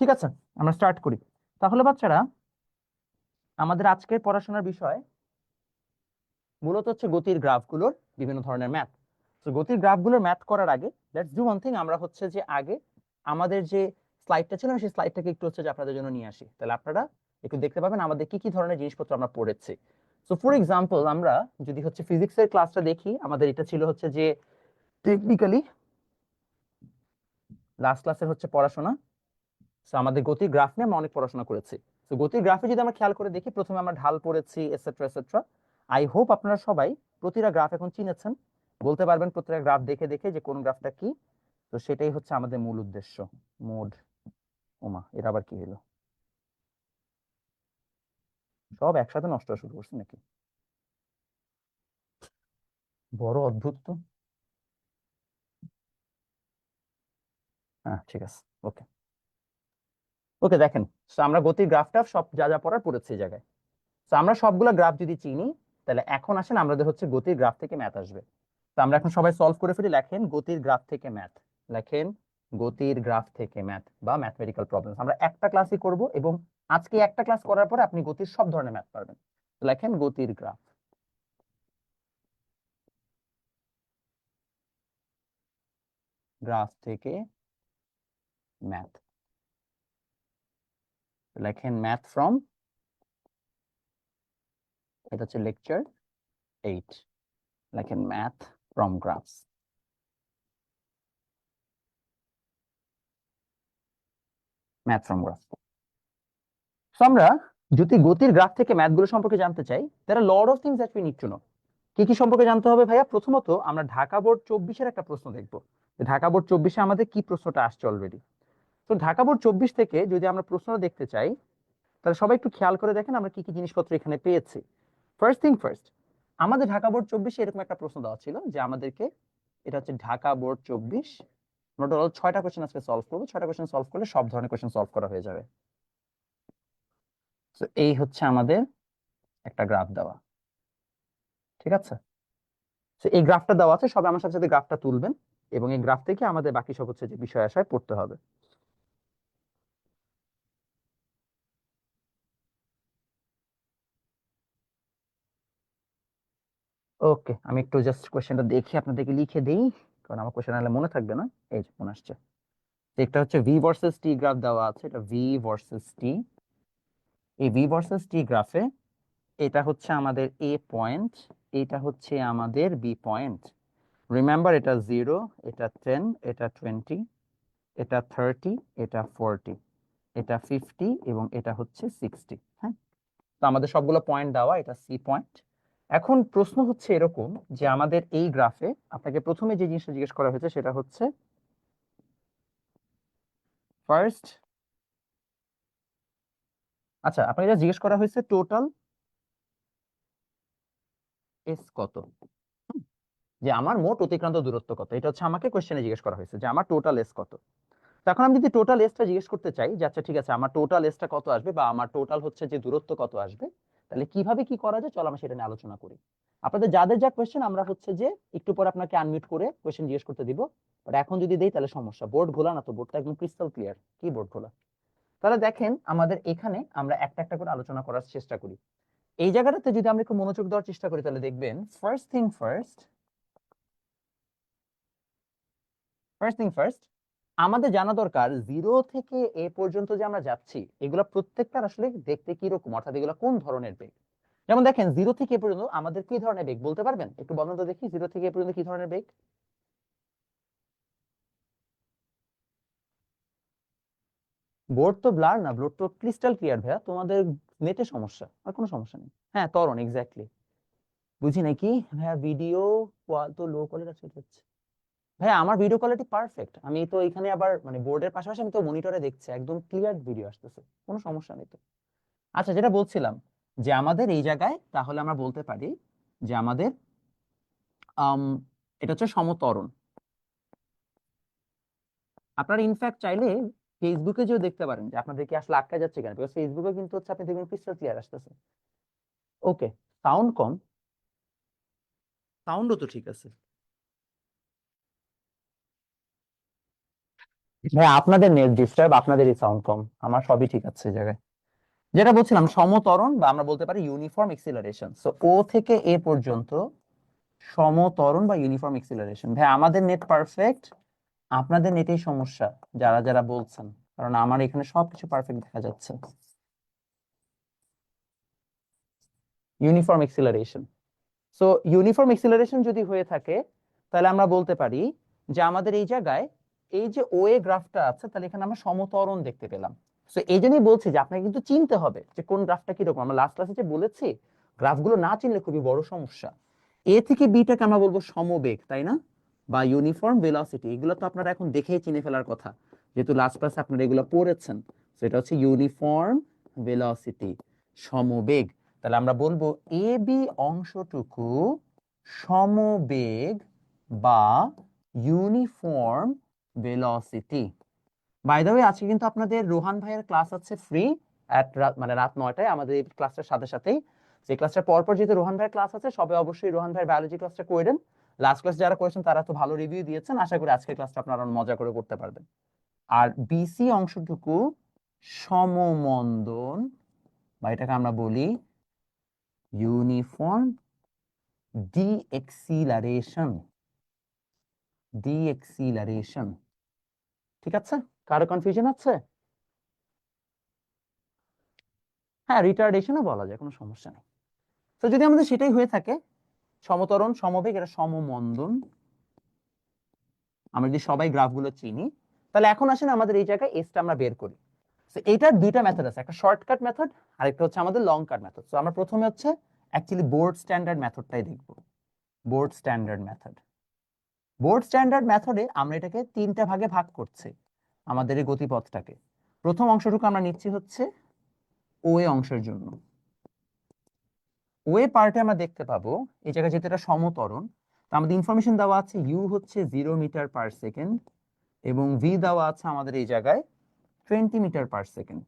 ঠিক আছে, আমরা স্টার্ট করি। তাহলে বাচ্চারা, আমাদের আজকের পড়াশোনার বিষয় মূলত হচ্ছে গতির গ্রাফগুলোর বিভিন্ন ধরনের ম্যাথ। তো গতির গ্রাফগুলোর ম্যাথ করার আগে লেটস ডু ওয়ান থিং। আমরা হচ্ছে যে আগে আমাদের যে স্লাইডটা ছিল সেই স্লাইডটাকে একটু হচ্ছে যে আপনাদের জন্য নিয়ে আসি, তাহলে আপনারা একটু দেখতে পাবেন আমাদের কি কি ধরনের জিনিসপত্র আমরা পড়েছি। সো ফর এক্সাম্পল, আমরা যদি হচ্ছে ফিজিক্সের ক্লাসটা দেখি, আমাদের এটা ছিল হচ্ছে যে টেকনিক্যালি লাস্ট ক্লাসের হচ্ছে পড়াশোনা। সো আমাদের গতির গ্রাফ নিয়ে আমরা অনেক পড়াশোনা করেছি। তো গতির গ্রাফে যদি আমরা খেয়াল করে দেখি, প্রথমে আমরা ঢাল পড়েছি এটসেট্রা এটসেট্রা। আই হোপ আপনারা সবাই প্রতিটা গ্রাফ এখন চিনেছেন, বলতে পারবেন প্রতিটা গ্রাফ দেখে দেখে যে কোন গ্রাফটা কি। তো সেটাই হচ্ছে আমাদের মূল উদ্দেশ্য। মোড, ওমা এর আবার কি হলো, সব একসাথে নষ্ট হওয়া শুরু করছে নাকি? বড় অদ্ভুত তো। হ্যাঁ ঠিক আছে, ওকে ওকে। দেখেন, তো আমরা গতির গ্রাফটা সব যা যা পড়ার পড়েছি এই জায়গায়। তো আমরা সবগুলা গ্রাফ যদি চিনি, তাহলে এখন আসেন আমাদের হচ্ছে গতির গ্রাফ থেকে ম্যাথ আসবে। তো আমরা এখন সবাই সলভ করে ফেলি। লেখেন গতির গ্রাফ থেকে ম্যাথ, লেখেন গতির গ্রাফ থেকে ম্যাথ বা ম্যাথমেটিক্যাল প্রবলেমস। আমরা একটা ক্লাসই করব এবং আজকে একটা ক্লাস করার পরে আপনি গতির সব ধরনের ম্যাথ পারবেন। তো লেখেন গতির গ্রাফ, গ্রাফ থেকে ম্যাথ। লেখেন ম্যাথ ফ্রম, এটা হচ্ছে লেকচার 8। লেখেন math from graphs, math from graph. So আমরা যদি গতির গ্রাফ থেকে ম্যাথগুলো সম্পর্কে জানতে চাই, there are a lot of things that we need to know. কি কি সম্পর্কে জানতে হবে ভাইয়া? প্রথমত আমরা ঢাকা বোর্ড 24-এর একটা প্রশ্ন দেখবো। ঢাকা বোর্ড 24-এ আমাদের কি প্রশ্নটা আসছে অলরেডি। তো ঢাকা বোর্ড 24 থেকে যদি আমরা প্রশ্ন দেখতে চাই, তাহলে সবাই একটু খেয়াল করে দেখেন আমরা কি কি জিনিসপত্র এখানে পেয়েছি। ফার্স্ট থিং ফার্স্ট, আমাদের ঢাকা বোর্ড 24-এ এরকম একটা প্রশ্ন দেওয়া ছিল যে আমাদেরকে, এটা হচ্ছে ঢাকা বোর্ড 24, আমরা টোটাল 6টা কোশ্চেন আজকে সলভ করবো। 6টা কোশ্চেন সলভ করলে সব ধরনের কোশ্চেন সলভ করা হয়ে যাবে। তো এই হচ্ছে আমাদের একটা গ্রাফ দেওয়া, ঠিক আছে? তো এই গ্রাফটা দেওয়া আছে, সবাই আমার সাথে সাথে গ্রাফটা তুলবেন এবং এই গ্রাফ থেকে আমাদের বাকি সব হচ্ছে যে বিষয় আশায় পড়তে হবে। ওকে, আমি একটু জাস্ট কোশ্চেনটা দেখি আপনাদেরকে লিখে দেই, কারণ আমার কোশ্চেন হলে মনে থাকবে না। এই যে মনে আসছে, একটা হচ্ছে ভি ভার্সেস টি গ্রাফ দেওয়া আছে, এটা ভি ভার্সেস টি। এই ভি ভার্সেস টি গ্রাফে এটা হচ্ছে আমাদের এ পয়েন্ট, এটা হচ্ছে আমাদের বি পয়েন্ট। রিমেম্বার, এটা 0, এটা 10, এটা 20, এটা 30, এটা 40, এটা 50 এবং এটা হচ্ছে 60। হ্যাঁ, তো আমাদের সবগুলো পয়েন্ট দেওয়া, এটা সি পয়েন্ট। এখন প্রশ্ন হচ্ছে এরকম যে আমাদের এই গ্রাফে আপনাকে প্রথমে যে জিনিসটা জিজ্ঞেস করা হয়েছে সেটা হচ্ছে ফার্স্ট, আচ্ছা আপনাকে যা জিজ্ঞেস করা হয়েছে টোটাল এস কত, যে আমার মোট অতিক্রান্ত দূরত্ব কত, এটা হচ্ছে আমাকে কোশ্চেনে জিজ্ঞেস করা হয়েছে যে আমার টোটাল এস কত। তখন আমি যদি টোটাল এসটা জিজ্ঞেস করতে চাই যে আচ্ছা ঠিক আছে আমার টোটাল এসটা কত আসবে বা আমার টোটাল হচ্ছে যে দূরত্ব কত আসবে, তাহলে কিভাবে কি করা যায় চলো আমরা সেটা নিয়ে আলোচনা করি। আপনাদের যাদের যা কোয়েশ্চেন আমরা হচ্ছে যে একটু পরে আপনাকে আনমিউট করে কোয়েশ্চেন জিজ্ঞেস করতে দিব, বাট এখন যদি দেই তাহলে সমস্যা। বোর্ড খোলা না তো? বোর্ডটা একদম ক্রিস্টাল ক্লিয়ার। কি বোর্ড খোলা? তাহলে দেখেন আমাদের এখানে আমরা একটা একটা করে আলোচনা করার চেষ্টা করি। এই জায়গাটাতে যদি আমরা একটু মনোযোগ দেওয়ার চেষ্টা করি তাহলে দেখবেন ফার্স্ট থিং ফার্স্ট, আমাদের জানা দরকার 0 থেকে এ পর্যন্ত যে আমরা যাচ্ছি এগুলো প্রত্যেকটার আসলে দেখতে কি রকম, অর্থাৎ এগুলো কোন ধরনের বেগ। যেমন দেখেন 0 থেকে এ পর্যন্ত আমাদের কি ধরনের বেগ বলতে পারবেন? একটু বলেন তো দেখি, 0 থেকে এ পর্যন্ত কি ধরনের বেগ? বোর্ড তো ব্লার না, বোর্ড তো ক্রিস্টাল ক্লিয়ার ভাইয়া, তোমাদের নেটে সমস্যা, আর কোনো সমস্যা নেই। হ্যাঁ ত্বরণ, এক্স্যাক্টলি। বুঝি নাকি ভাইয়া, ভিডিও তো লো কোয়ালিটি হচ্ছে। ভাইয়া আমার ভিডিও কোয়ালিটি পারফেক্ট, আমি তো এখানে আবার মানে বোর্ডের পাশাপাশি আমি তো মনিটরে দেখছি, একদম ক্লিয়ার ভিডিও আসতেছে, কোনো সমস্যা নেই তো। আচ্ছা, যেটা বলছিলাম যে আমাদের এই জায়গায় তাহলে আমরা বলতে পারি যে আমাদের আম, এটা হচ্ছে সমত্বরণ। আপনারা ইনফ্যাক্ট চাইলে ফেসবুকে যেও দেখতে পারেন যে আপনাদের কি আসলে আটকা যাচ্ছে কেন, বিকজ ফেসবুকে কিন্তু হচ্ছে আপনি দেখবেন ক্রিস্টাল ক্লিয়ার আসতেছে। ওকে, সাউন্ড কম, সাউন্ডও তো ঠিক আছে। ভাই আপনাদের নেট ডিস্টার্ব, আপনাদেরই সাউন্ড কম, আমার সবই ঠিক আছে এই জায়গায়। যেটা বলছিলাম সমত্বরণ, বা আমরা বলতে পারি ইউনিফর্ম এক্সিলারেশন। সো ও থেকে এ পর্যন্ত সমত্বরণ বা ইউনিফর্ম এক্সিলারেশন। ভাই আমাদের নেট পারফেক্ট, আপনাদের নেটেই সমস্যা যারা যারা বলছেন, কারণ আমার এখানে সবকিছু পারফেক্ট দেখা যাচ্ছে। Uniform acceleration, so uniform acceleration যদি হয়ে থাকে, তাহলে আমরা বলতে পারি যে আমাদের এই জায়গায় এই যে ও এ গ্রাফটা আছে, তাহলে এখানে আমরা সমত্বরণ দেখতে পেলাম। সো এই জন্যই বলছি যে আপনাকে কিন্তু চিনতে হবে যে কোন গ্রাফটা কিরকম। আমরা লাস্ট ক্লাসে যে বলেছি, গ্রাফগুলো না চিনলে খুবই বড় সমস্যা। এ থেকে বিটাকে আমরা বলবো সমবেগ, তাই না, বা ইউনিফর্ম ভেলোসিটি। এগুলো তো আপনারা এখন দেখেই চিনে ফেলার কথা, যেহেতু লাস্ট ক্লাসে আপনারা এগুলো পড়েছেন। সেটা হচ্ছে ইউনিফর্ম ভেলোসিটি, সমবেগ। তাহলে আমরা বলবো এ বি অংশটুকু সমবেগ বা uniform velocity. By the way, আজকে কিন্তু আপনাদের রোহান ভাইয়ের ক্লাস আছে ফ্রি অ্যাট মানে রাত 9টায় আমাদের এই ক্লাসের সাথে সাথেই। যে ক্লাসটা পরপর যেহেতু রোহান ভাইয়ের ক্লাস আছে, সবাই অবশ্যই রোহান ভাইয়ের বায়োলজি ক্লাসটা করেন। লাস্ট ক্লাস যারা করেছেন তারা তো ভালো রিভিউ দিয়েছেন, আশা করি আজকের ক্লাসটা আপনারা মজা করে করতে পারবেন। আর বিসি অংশটুকু সমমন্দন, বা এটাকে আমরা বলি ইউনিফর্ম ডিএক্সিলারেশন। ডিএক্সিলারেশন, ঠিক আছে? কারো কনফিউশন আছে? হ্যাঁ, রিটার্ডেশনও বলা যায়, কোনো সমস্যা নেই। তো যদি আমাদের সেটাই হয়ে থাকে, সমতরণ সমবেগ এটা সমমন্দন, আমরা যদি সবাই গ্রাফগুলো চিনি, তাহলে এখন আসেন আমাদের এই জায়গায় এসটা আমরা বের করি। তো এইটার দুইটা মেথড আছে, একটা শর্টকাট মেথড আর একটা হচ্ছে আমাদের লং কাট মেথড। তো আমরা প্রথমে হচ্ছে অ্যাকচুয়ালি বোর্ড স্ট্যান্ডার্ড মেথডটাই দেখব। Board standard method, board standard মেথডে আমরা এটাকে তিনটা ভাগে ভাগ করছি আমাদের এই গতিপথটাকে। প্রথম অংশটুকু আমরা নিচ্ছি হচ্ছে ও এ অংশের জন্য। ওয়ে পার্টে আমরা দেখতে পাবো এই জায়গায় যেহেতু এটা সমতরণ, তো আমাদের ইনফরমেশন দেওয়া আছে ইউ হচ্ছে 0 মিটার/সেকেন্ড এবং ভি দেওয়া আছে আমাদের এই জায়গায় 20 মিটার/সেকেন্ড।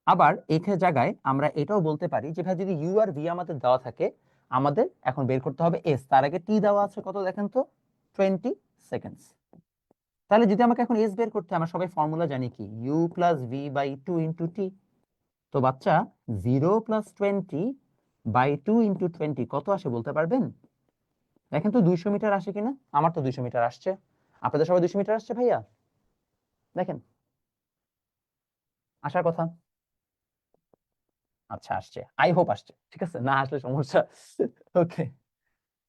আবার এখানে জায়গায় আমরা এটাও বলতে পারি যে ভাই যদি ইউ আর ভি আমাদের দেওয়া থাকে, আমাদের এখন বের করতে হবে এস। তার আগে টি দেওয়া আছে কত দেখেন তো, 20 সেকেন্ডস। তাহলে যদি আমাকে এখন এস বের করতে হয়, আমরা সবাই ফর্মুলা জানি কি, ইউ প্লাস ভি বাই 2 × টি। তো বাচ্চা 0 + 20/2 × 20 কত আসে বলতে পারবেন? দেখেন তো 200 মিটার আসে কিনা। আমার তো 200 মিটার আসছে, আপনাদের সবাই 200 মিটার আসছে ভাইয়া? দেখেন, আসার কথা। আচ্ছা আসছে, আই হোপ আসছে, ঠিক আছে, না আসলে সমস্যা। ওকে,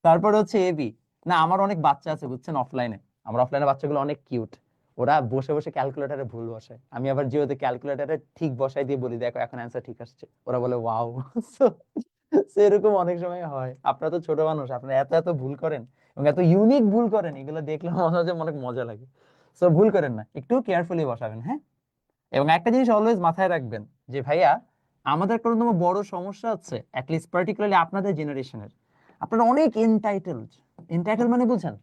তারপর হচ্ছে এবি। না, আমার অনেক বাচ্চা আছে বুঝছেন অফলাইনে, আমার অফলাইনে বাচ্চাগুলো অনেক কিউট। ওরা বসে বসে ক্যালকুলেটরে ভুল বসায়, আমি আবার জিওতে ক্যালকুলেটরে ঠিক বসাই দিয়ে বলি দেখো এখন অ্যান্সার ঠিক আসছে, ওরা বলে ওয়াও। সেরকম অনেক সময় হয়। আপনারা তো ছোট মানুষ, আপনারা এত এত ভুল করেন এবং এত ইউনিক ভুল করেন, এগুলো দেখলে মনে হয় যে অনেক মজা লাগে। সো ভুল করেন না, একটু কেয়ারফুলি বসাবেন, হ্যাঁ। এবং একটা জিনিস অলওয়েজ মাথায় রাখবেন যে ভাইয়া আমাদের কোনো বড় সমস্যা হচ্ছে, অ্যাটলিস্ট পার্টিকুলারলি আপনাদের জেনারেশনের, আপনারা অনেক এনটাইটেলড। এনটাইটেল মানে বুঝেন,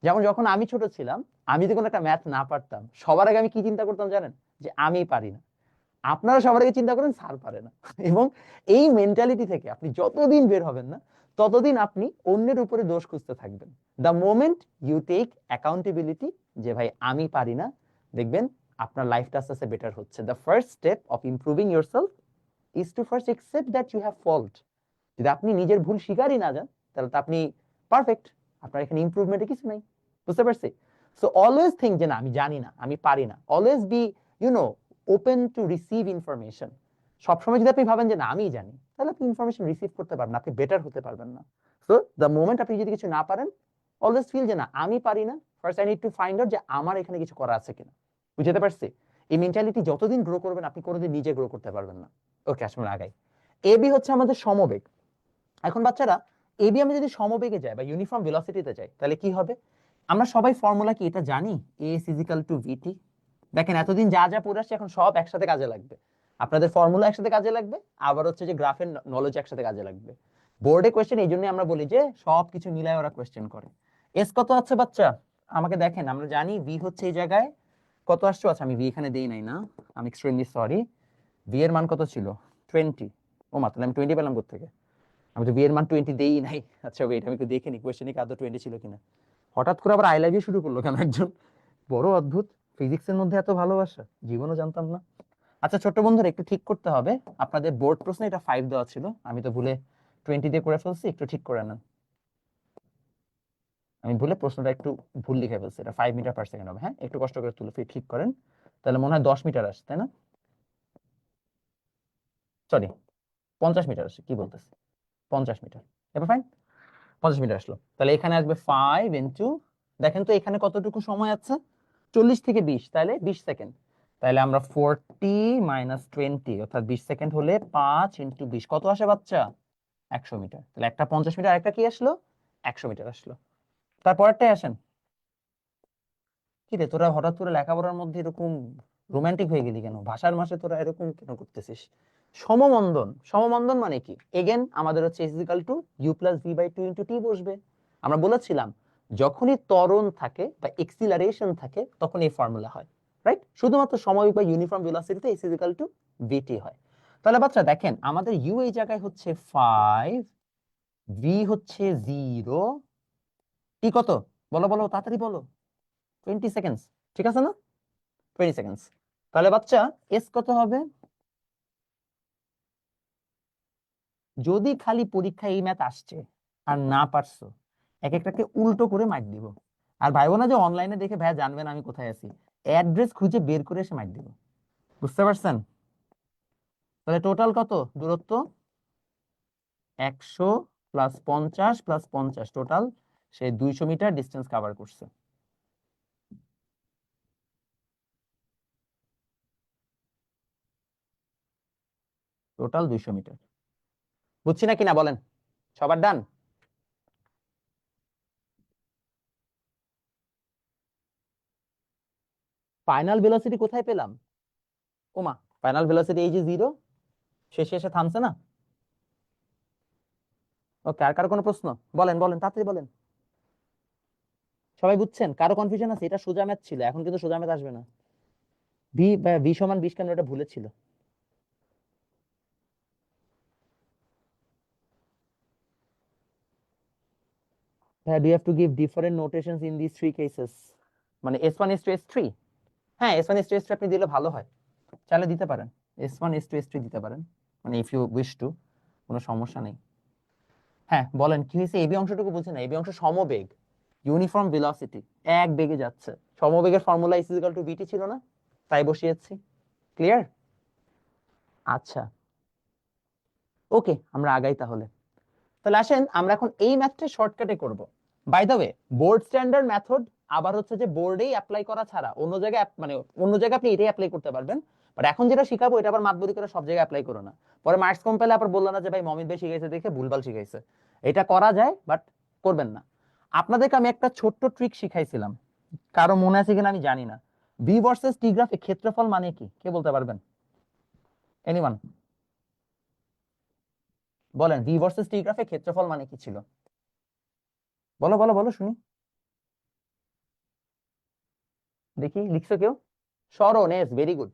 যেমন যখন আমি ছোট ছিলাম, আমি যদি কোনো একটা ম্যাথ না পারতাম, সবার আগে আমি কি চিন্তা করতাম জানেন? যে আমি পারি না। আপনারা সবার আগে চিন্তা করেন স্যার পারে না। এবং এই মেন্টালিটি থেকে আপনি যতদিন বের হবেন না, ততদিন আপনি অন্যের উপরে দোষ খুঁজতে থাকবেন। The moment you take accountability যে ভাই আমি পারি না, দেখবেন আপনার লাইফটা আস্তে আস্তে বেটার হচ্ছে। The first step of improving yourself is to first accept that you have fault. যদি আপনি নিজের ভুল স্বীকারই না যান, তাহলে তো আপনি পারফেক্ট, আপনার এখানে ইমপ্রুভমেন্টে কিছু নাই। বুঝতে পারছি? সো অলওয়েজ থিঙ্ক যে না আমি জানি না, আমি পারি না। Always be open to receive information. সবসময় যদি আপনি ভাবেন যে না আমি জানি, তাহলে আপনি ইনফরমেশন রিসিভ করতে পারবেন না, আপনি বেটার হতে পারবেন না। সো দ্য মোমেন্ট আপনি যদি কিছু না পারেন, অলওয়েজ ফিল যে না আমি পারি না, first I need to find out যে আমার এখানে কিছু করা আছে কিনা। বুঝতে পারছি? এই মেন্টালিটি যতদিন গ্রো করবেন, আপনি কোনোদিন নিজে গ্রো করতে পারবেন না। ওকে, আসলে আগাই। এবি হচ্ছে আমাদের সমবেগ। এখন বাচ্চারা, এবি আমরা যদি সমবেগে যাই বা ইউনিফর্ম ভেলোসিটিতে যাই, তাহলে কি হবে? আমরা সবাই ফর্মুলা কি এটা জানি, এস ইজিক্যাল টু ভিটি। দেখেন এতদিন যা যা পড়ে আসছে এখন সব একসাথে কাজে লাগবে। আপনাদের ফর্মুলা একসাথে কাজে লাগবে, আবার হচ্ছে যে গ্রাফের নলেজ একসাথে কাজে লাগবে। বোর্ডে কোয়েশ্চেন এই জন্য আমরা বলি যে সবকিছু মিলায় ওরা কোয়েশ্চেন করে। এস কত আছে বাচ্চা আমাকে দেখেন, আমরা জানি ভি হচ্ছে এই জায়গায় কত আসছে। আচ্ছা আমি ভি এখানে দেই নাই না, আমি এক্সট্রিমলি সরি। ভি এর মান কত ছিল? 20। ও মাত্র আমি 20 পেলাম কোথা থেকে? আমি তো ভি এর মান 20 দেই নাই। আচ্ছা ওয়েট, আমি একটু দেখে নি কোয়েশ্চেনে কি আদৌ 20 ছিল কিনা। হঠাৎ করে আবার আই লাভ ইউ শুরু করলো কেন একজন? বড় অদ্ভুত, ফিজিক্সের মধ্যে এত ভালোবাসা, জীবনও জানতাম না। আচ্ছা ছোট্ট বন্ধুরা, একটু ঠিক করতে হবে, আপনাদের বোর্ড প্রশ্নে এটা 5 দেওয়া ছিল, আমি তো ভুলে 20 দিয়ে করে ফেলছি, একটু ঠিক করে নেন। আমি ভুলে প্রশ্নটা একটু ভুল লিখে ফেলছি, এটা 5 মিটার পার সেকেন্ড হবে। হ্যাঁ, একটু কষ্ট করে তুলে ঠিক করেন, তাহলে মনে হয় 10 মিটার আসে, তাই না? সরি, 50 মিটার আসে, কি বলতেছি, 50 মিটার। এবার ফাইন, 50 মিটার আসলো, তাহলে এখানে আসবে 5 ইন্টু, দেখেন তো এখানে কতটুকু সময় আছে, 40 থেকে 20, তাহলে 20 সেকেন্ড। তাহলে আমরা 40 মাইনাস 20, অর্থাৎ 20 সেকেন্ড হলে 5 ইন্টু 20 কত আসে বাচ্চা? 100 মিটার। তাহলে একটা 50 মিটার, আরেকটা কি আসলো? 100 মিটার আসলো। তারপরটাই আসেন। কি রে তোরা হঠাৎ করে লেখাপড়ার মধ্যে এরকম রোমান্টিক হয়ে গেলি কেন? ভাষার মাসে তোরা এরকম কেন করতেছিস? সমমন্দন, সমমন্দন মানে কি? এগেন আমাদের হচ্ছে is equal to you plus V by 2 into t বসবে। আমরা বলেছিলাম যখনই ত্বরণ থাকে বা এক্সিলারেশন থাকে তখন এই ফর্মুলা হয়, রাইট? শুধুমাত্র সমবেগ বা ইউনিফর্ম ভেলোসিটিতে S is equal to VT হয়। তাহলে বাচ্চা দেখেন আমাদের ইউ এই জায়গায় হচ্ছে 5, ভি হচ্ছে 0, টি কত? বলো বলো তাড়াতাড়ি বলো। 20 সেকেন্ডস, ঠিক আছে না? 20 সেকেন্ডস। তাহলে বাচ্চা এস কত হবে? যদি খালি পরীক্ষায় এই ম্যাথ আসছে আর না পারছো, এক একটাকে উল্টো করে মার্ক দিব। আর ভাইবো না যে অনলাইনে দেখে ভাইয়া জানবেন আমি কোথায় আছি, অ্যাড্রেস খুঁজে বের করে এসে মার্ক দিব। বুঝতে পারছেন? তাহলে টোটাল কত দূরত্ব? 100 প্লাস 50 প্লাস 50, টোটাল সে 200 মিটার ডিস্টেন্স কভার করছে। Total 200 metre. বুঝছি না কিনা বলেন? সবার ডান? ফাইনাল ভেলোসিটি কোথায় পেলাম? ওমা, ফাইনাল ভেলোসিটি এই যে 0, শেষে এসে থামছে না। ওকে, আর কারো কোনো প্রশ্ন? বলেন বলেন তাড়াতাড়ি বলেন। সবাই বুঝছেন? কারো কনফিউশন আছে? এটা সোজা ম্যাথ ছিল, এখন কিন্তু সোজা ম্যাথ আসবে না। ভি ভি সমান 20 কেন, এটা ভুলেছিল। হ্যাঁ, do have to give different notations in this three cases, মানে S1 S2 S3। হ্যাঁ, S1 S2 S3 আপনি দিলে ভালো হয়, চাইলে দিতে পারেন। S1 S2 S3 দিতে পারেন, মানে ইফ ইউ উইশ টু, কোনো সমস্যা নেই। হ্যাঁ বলেন কি হয়েছে? এবি অংশটুকু বলছেন না, এবি অংশ সমবেগ, ইউনিফর্ম ভেলোসিটি, এক বেগে যাচ্ছে। সমবেগের ফর্মুলা ইজ ইকুয়াল টু ভিটি ছিল না, তাই বসিয়েছি। ক্লিয়ার? আচ্ছা ওকে, আমরা আগাই তাহলে। তাহলে আসেন আমরা এখন এই ম্যাথটা শর্টকাটে করব। By the way, board standard method আবার হচ্ছে যে বোর্ডেই অ্যাপ্লাই করা ছাড়া অন্য জায়গায় মানে অন্য জায়গায় আপনি এটাই অ্যাপ্লাই করতে পারবেন, বাট এখন যেটা শিখাবো এটা আবার মাতবরি করে সব জায়গায় অ্যাপ্লাই করো না। পরে মার্কস কম পেলে আবার বললো না যে ভাই মমিন ভাই শিখাইছে দেখে ভুলভাল শিখাইছে। এটা করা যায় বাট করবেন না। আপনাদেরকে আমি একটা ছোট্ট ট্রিক শিখাইছিলাম, কারো মনে আছে কিনা আমি জানি না। ভি ভার্সেস টি গ্রাফে ক্ষেত্রফল মানে কি, কে বলতে পারবেন? এনিওয়ান? বলেন, ভি ভার্সেস টি গ্রাফে ক্ষেত্রফল মানে কি ছিল? বলো বলো বলো শুনি, দেখি লিখছো কেউ? সরণ, এস ভেরি গুড।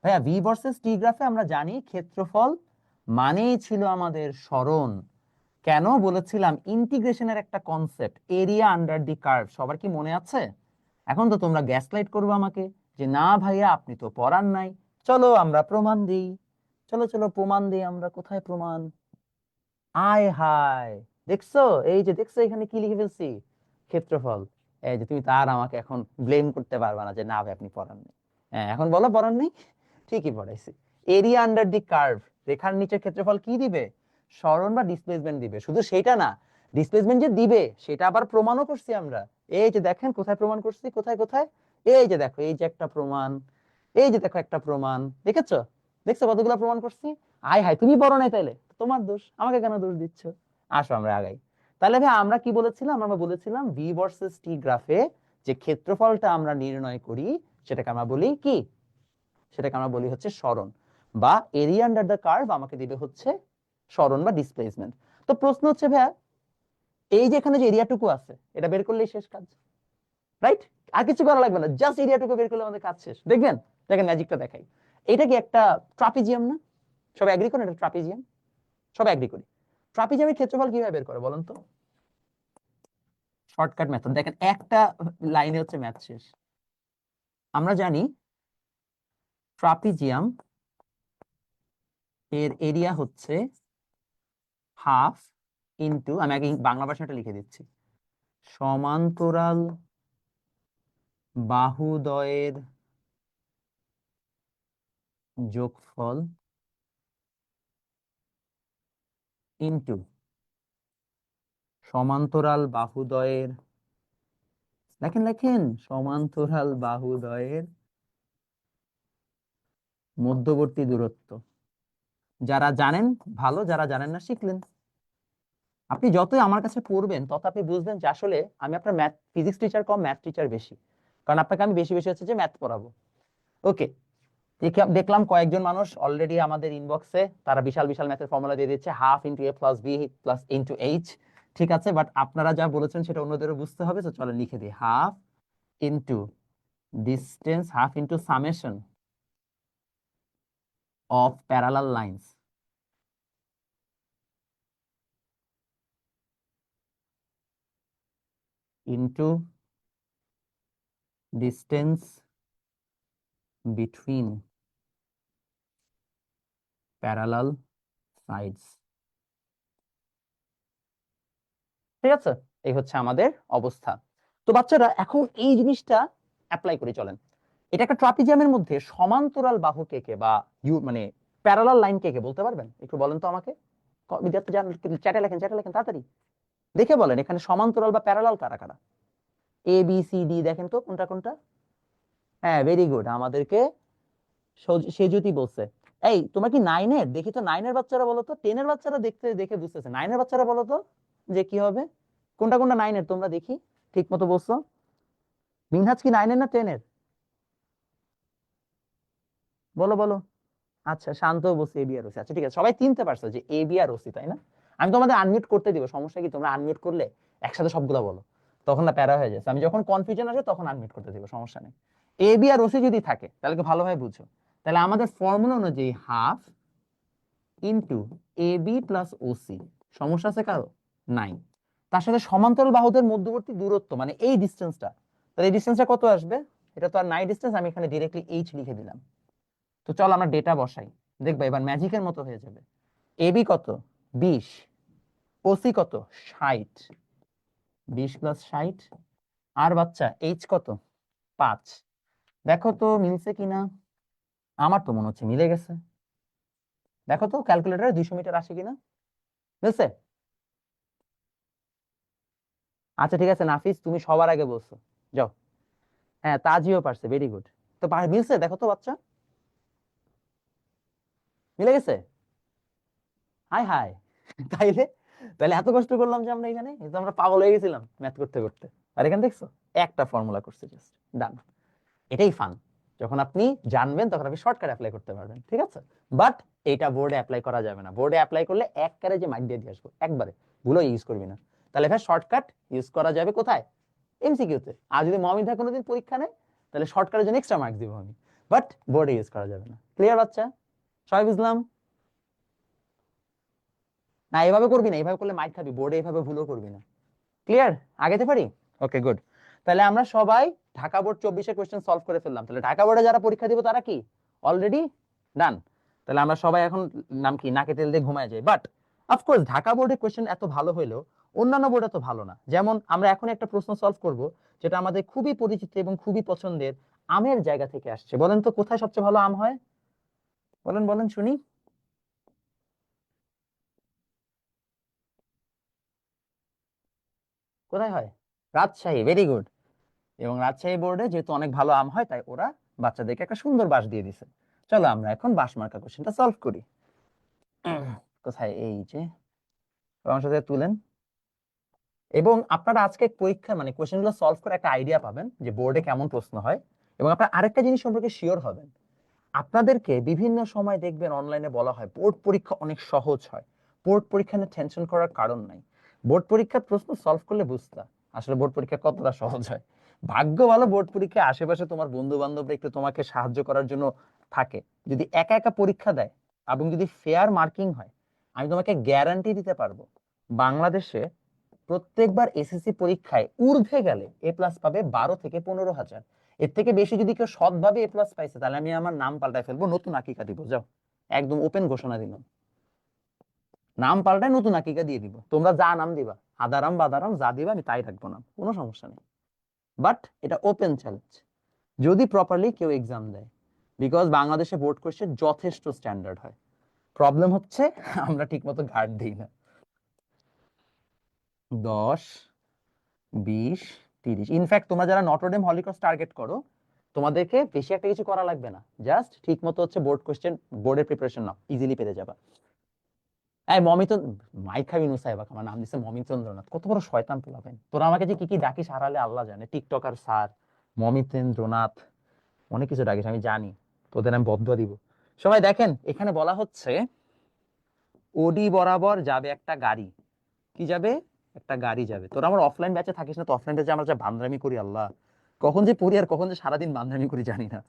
ভাইয়া ভি ভার্সেস টি গ্রাফে আমরা জানি ক্ষেত্রফল মানেই ছিল আমাদের সরণ। কেন বলেছিলাম? ইন্টিগ্রেশনের একটা concept, area under the curve, সবার কি মনে আছে? এখন তো তোমরা গ্যাসলাইট করবে আমাকে যে না ভাইয়া আপনি তো পড়ান নাই। চলো আমরা প্রমাণ দিই, চলো চলো প্রমাণ দিই আমরা। কোথায় প্রমাণ? আয় হায়, দেখছো? এই যে দেখছো এখানে কি লিখে ফেলছি? ক্ষেত্রফল। এই যে তুমি তার আমাকে এখন ব্লেম করতে পারবা না যে না ভাই আপনি পড়াননি। হ্যাঁ এখন বলো পড়াননি? ঠিকই পড়াইছি। এরিয়া আন্ডার দি কার্ভ, রেখার নিচের ক্ষেত্রফল কি দিবে? সরণ বা ডিসপ্লেসমেন্ট দিবে। শুধু সেটা না, ডিসপ্লেসমেন্ট যে দিবে সেটা আবার প্রমাণও করছি আমরা। এই যে দেখেন কোথায় প্রমাণ করছি, কোথায় কোথায়, এই যে দেখো এই যে একটা প্রমাণ, এই যে দেখো একটা প্রমাণ, দেখেছো? দেখছো কতগুলো প্রমাণ করছি? আয় হায়, তুমি পড়ো নাই তাইলে তোমার দোষ, আমাকে কেন দোষ দিচ্ছ? আসো আমরা আগাই। তাহলে ভাই আমরা কি বলেছিলাম? আমরা বলেছিলাম ভি ভার্সেস টি গ্রাফে যে ক্ষেত্রফলটা আমরা নির্ণয় করি সেটাকে আমরা বলি কি? সেটাকে আমরা বলি হচ্ছে সরণ, বা এরিয়া আন্ডার দ্য কার্ভ আমাকে দিবে হচ্ছে সরণ বা ডিসপ্লেসমেন্ট। তো প্রশ্ন হচ্ছে ভাইয়া, এই যে এখানে যে এরিয়াটুকু আছে এটা বের করলেই শেষ কাজ, রাইট? আর কিছু করা লাগবে না, জাস্ট এরিয়াটুকু বের করলে আমাদের কাজ শেষ। দেখবেন, দেখেন ম্যাজিকটা দেখাই। এটা কি একটা ট্রাপিজিয়াম না? সবাই এগ্রি করেন এটা ট্রাপিজিয়াম? সবাই এগ্রি করি। ট্রাপিজিয়ামের ক্ষেত্রফল কিভাবে বের করে বলেন তো? শর্টকাট মেথড দেখেন, একটা লাইনে হচ্ছে ম্যাথ শেষ। আমরা জানি ট্রাপিজিয়াম এর এরিয়া হচ্ছে হাফ ইন্টু, আমি আগে বাংলা ভাষাটা লিখে দিচ্ছি, সমান্তরাল বাহুদ্বয়ের যোগফল ইন্টু সমান্তরাল বাহুদ্বয়ের, লেখেন লেখেন, সমান্তরাল বাহুদ্বয়ের মধ্যবর্তী দূরত্ব। যারা জানেন ভালো, যারা জানেন না শিখলেন। আপনি যতই আমার কাছে পড়বেন তত আপনি বুঝবেন যে আসলে আমি আপনার ম্যাথ ফিজিক্স টিচার কম, ম্যাথ টিচার বেশি, কারণ আপনাকে আমি বেশি বেশি হচ্ছে যে ম্যাথ পড়াবো। ওকে, দেখলাম কয়েকজন মানুষ অলরেডি আমাদের ইনবক্সে তারা বিশাল বিশাল ম্যাথের ফর্মুলা দিয়ে দিচ্ছে, half into A plus B plus into H. ঠিক আছে, বাট আপনারা যা বলেছেন সেটা অন্যদেরও বুঝতে হবে, তো চলেন লিখে দিই, half into distance, half into summation of parallel lines into distance between parallel sides. ঠিক আছে, এই হচ্ছে আমাদের অবস্থা। তো বাচ্চারা এখন এই জিনিসটা অ্যাপ্লাই করে চলেন। এটা একটা ট্রাপিজিয়ামের মধ্যে সমান্তরাল বাহু কে কে বা মানে প্যারালাল লাইন কে কে বলতে পারবেন? একটু বলেন তো আমাকে, বিদ্যার্থী জান, চ্যাটে লেখেন, চ্যাটে লেখেন তাড়াতাড়ি, দেখে বলেন এখানে সমান্তরাল বা প্যারালাল কারা কারা। এ বি সি ডি দেখেন তো কোনটা কোনটা। হ্যাঁ, ভেরি গুড, আমাদেরকে সেজুতি বলছে। এই তোমরা কি নাইনের, দেখি তো নাইনের বাচ্চারা বলো তো, টেনের বাচ্চারা দেখতে দেখে বুঝতেছে, নাইনের বাচ্চারা বলো তো যে কি হবে, কোনটা কোনটা নাইনের তোমরা দেখি, ঠিক মতো বলছো। মিনহাজ কি নাইনের না টেনের? বলো বলো। আচ্ছা, শান্ত বলছে এ বি আর ওসি। আচ্ছা ঠিক আছে, সবাই চিনতে পারছো যে এ বি আর ওসি, তাই না? আমি তোমাদের আনমিউট করতে দিব, সমস্যা কি? তোমরা আনমিউট করলে একসাথে সবগুলো বলো, তখন না প্যারা হয়ে যাচ্ছে। আমি যখন কনফিউশন আসে তখন আনমিউট করতে দিব, সমস্যা নেই। এ বি আর ওসি যদি থাকে তাহলে কি ভালোভাবে বুঝো। তাহলে আমাদের ফর্মুলা অনুযায়ী half into A B plus OC, সমস্যা আছে কারো? নাই। তার সাথে সমান্তরাল বাহুদের মধ্যবর্তী দূরত্ব মানে এই ডিস্টেন্সটা, তাহলে এই ডিস্টেন্সটা কত আসবে? এটা তো আর নাই ডিস্টেন্স, আমি এখানে ডিরেক্টলি এইচ লিখে দিলাম। তো চল আমরা ডেটা বসাই, দেখবা এবার ম্যাজিকের মতো হয়ে যাবে। এবি কত? 20। ওসি কত? 60। 20 প্লাস 60। আর বাচ্চা এইচ কত? 5। দেখো তো মিলছে কিনা, আমার তো মনে হচ্ছে মিলে গেছে। দেখো তো ক্যালকুলেটরে 200 মিটার আসে কিনা, মিলছে? আচ্ছা ঠিক আছে নাফিস, তুমি সবার আগে বলছো, যাও। হ্যাঁ, তাজিও পারছে, ভেরি গুড। তো মিলছে, দেখো তো বাচ্চা, মিলে গেছে। হাই হাই তাইলে, তাহলে এত কষ্ট করলাম যে আমরা এখানে, এই তো আমরা পাগল হয়ে গেছিলাম ম্যাথ করতে করতে। আর এখানে দেখছো একটা ফর্মুলা করছে, জাস্ট ডান। এটাই ফান, যখন আপনি জানবেন তখন আপনি শর্টকাট অ্যাপ্লাই করতে পারবেন, ঠিক আছে? বাট এটা বোর্ডে অ্যাপ্লাই করা যাবে না, বোর্ডে অ্যাপ্লাই করলে একবারে যে মাইক দিয়ে দিয়ে আসবো, একবারে ভুলো ইউজ করবি না। তাহলে ভাই শর্টকাট ইউজ করা যাবে কোথায়? এমসিকিউতে। আর যদি মমিদা কোনোদিন পরীক্ষা নেয় তাহলে শর্টকাটের জন্য এক্সট্রা মার্কস দিব আমি, বাট বোর্ডে ইউজ করা যাবে না। ক্লিয়ার বাচ্চা? সবাই বুঝলাম? না এভাবে করবি না, এভাবে করলে মাইক খাবি বোর্ডে, এভাবে ভুলও করবি না। ক্লিয়ার? আগাতে পারি? Okay good. তাহলে আমরা সবাই ঢাকা বোর্ড 24-এর কোশ্চেন সলভ করে ফেললাম। তাহলে ঢাকা বোর্ডে যারা পরীক্ষা দিব তারা কি অলরেডি ডান? তাহলে আমরা সবাই এখন নাম কি নাকে তেল দিয়ে ঘুমায় যাই। বাট অফকোর্স ঢাকা বোর্ডের কোশ্চেন এত ভালো হইলেও অন্যান্য বোর্ড এত ভালো না। যেমন আমরা এখন একটা প্রশ্ন সলভ করব যেটা আমাদের খুবই পরিচিত এবং খুবই পছন্দের, আমের জায়গা থেকে আসছে। বলেন তো কোথায় সবচেয়ে ভালো আম হয়? বলেন বলেন শুনি। কোথায় হয়? Rajshahi, very good. এবং রাজশাহী বোর্ডে যেহেতু অনেক ভালো আম হয় তাই ওরা বাচ্চাদেরকে একটা সুন্দর বাঁশ দিয়ে দিছে। চলো আমরা এখন বাঁশ মার্কা কোশ্চেনটা সলভ করি। কোথায়? এই যে আমার সাথে তুলেন। এবং আপনারা আজকে পরীক্ষা মানে কোশ্চেনগুলো সলভ করে একটা আইডিয়া পাবেন যে বোর্ডে কেমন প্রশ্ন হয়। এবং আপনারা আরেকটা জিনিস সম্পর্কে শিওর হবেন, আপনাদেরকে বিভিন্ন সময় দেখবেন অনলাইনে বলা হয় বোর্ড পরীক্ষা অনেক সহজ হয়, বোর্ড পরীক্ষা নিয়ে টেনশন করার কারণ নাই। বোর্ড পরীক্ষার প্রশ্ন সলভ করলে বুঝতা আসলে বোর্ড পরীক্ষা কতটা সহজ হয়। ভাগ্য ভালো বোর্ড পরীক্ষায় আশেপাশে তোমার বন্ধু বান্ধবরা একটু তোমাকে সাহায্য করার জন্য থাকে। যদি একা একা পরীক্ষা দেয় এবং যদি ফেয়ার মার্কিং হয়, আমি তোমাকে গ্যারান্টি দিতে পারবো বাংলাদেশে প্রত্যেকবার এসএসসি পরীক্ষায় ঊর্ধ্বে গেলে এ প্লাস পাবে 12 থেকে 15,000। এর থেকে বেশি যদি কেউ সৎভাবে এ প্লাস পাইছে তাহলে আমি আমার নাম পাল্টায় ফেলবো, নতুন আকিকা দিব। যাও, একদম ওপেন ঘোষণা দিলাম, নাম পাল্টায় নতুন আকিকা দিয়ে দিব। তোমরা যা নাম দিবা, আদারাম বাদারাম যা দিবা আমি তাই রাখবো, নাম কোনো সমস্যা নেই। বাট এটা ওপেন চ্যালেঞ্জ, যদি প্রপারলি কেউ এক্সাম দেয়, বিকজ বাংলাদেশে বোর্ড কোশ্চেন যথেষ্ট স্ট্যান্ডার্ড হয়। প্রবলেম হচ্ছে আমরা ঠিক মতো গার্ড দিই না। 10, 20, 30, ইনফ্যাক্ট তোমরা যারা নটরডেম হলিক্রস টার্গেট করো, তোমাদেরকে বেশি একটা কিছু করা লাগবে না, জাস্ট ঠিক মতো হচ্ছে বোর্ড কোশ্চেন, বোর্ডের প্রিপারেশন নাও, ইজিলি পেরে যাবা। এই মমিত মাইক খাবি নুসাইবাক, আমার নাম দিছে মমিচন্দ্রনাথ, কত বড় শয়তান পোলাপেন তোরা, আমাকে যে কি কি ডাকিস হারালে আল্লাহ জানে, টিকটকার স্যার, মমিতেন্দ্রনাথ, অনেক কিছু ডাকিস আমি জানি, তোদের আমি বদ্ধ দিব। সবাই দেখেন এখানে বলা হচ্ছে ওডি বরাবর যাবে একটা গাড়ি, কি যাবে, একটা গাড়ি যাবে। তোরা আমার অফলাইন ব্যাচে থাকিস না তো, অফলাইন ব্যাচে আমরা যা বান্দরামি করি, আল্লাহ কখন যে পড়ি আর কখন যে সারাদিন বান্দরামি করি জানি না।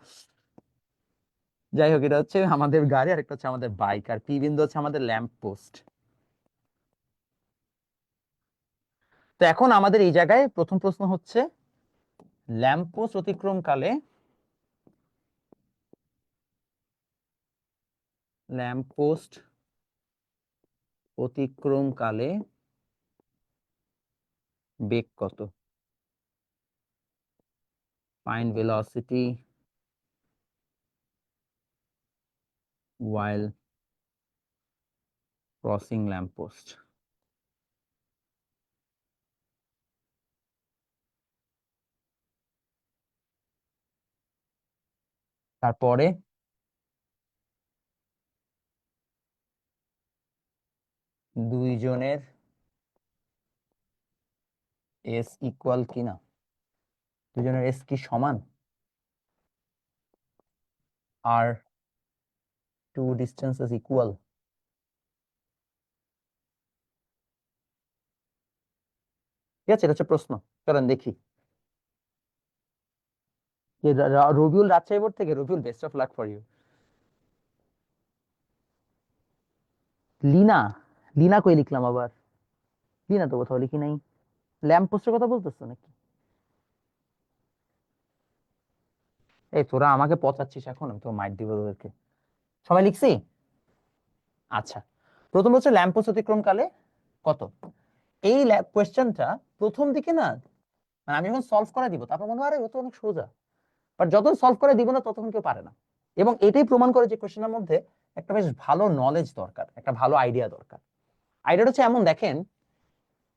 যাই হোক, এটা হচ্ছে আমাদের গাড়ি আর একটা হচ্ছে আমাদের বাইক, আর পি বিন্দু হচ্ছে আমাদের ল্যাম্প পোস্ট। তো এখন আমাদের এই জায়গায় প্রথম প্রশ্ন হচ্ছে ল্যাম্প পোস্ট অতিক্রমকালে, ল্যাম্প পোস্ট অতিক্রমকালে বেগ কত, find velocity while crossing lamp post। তারপরে দুইজনের এস ইকুয়াল কিনা, দুজনের এস কি সমান, আর টু ডিস্টেন্সেস ইকুয়াল। ঠিক আছে, এটা হচ্ছে প্রশ্ন। কারণ দেখি রবিউল রাজশাহী বোর্ড থেকে, Rabiul best of luck for you. Lina, Lina কই লিখলাম আবার, লিনা তো কোথাও লিখি নাই। ল্যাম্প পোস্টের কথা বলতেছো নাকি? এই তোরা আমাকে পচাচ্ছিস এখন, আমি তো মাইট দিব তোদেরকে। সবাই লিখছি? আচ্ছা, প্রথম হচ্ছে ল্যাম্প পোস্ট অতিক্রমকালে কত। এই কোয়েশ্চেনটা প্রথম দিকে না, মানে আমি যখন সলভ করে দিব তারপর মনে হয় আরে ও তো অনেক সোজা, বাট যত সলভ করে দিব না ততক্ষণ কেউ পারে না। এবং এটাই প্রমাণ করে যে কোয়েশ্চেনের মধ্যে একটা বেশ ভালো নলেজ দরকার, একটা ভালো আইডিয়া দরকার। আইডিয়াটা হচ্ছে এমন, দেখেন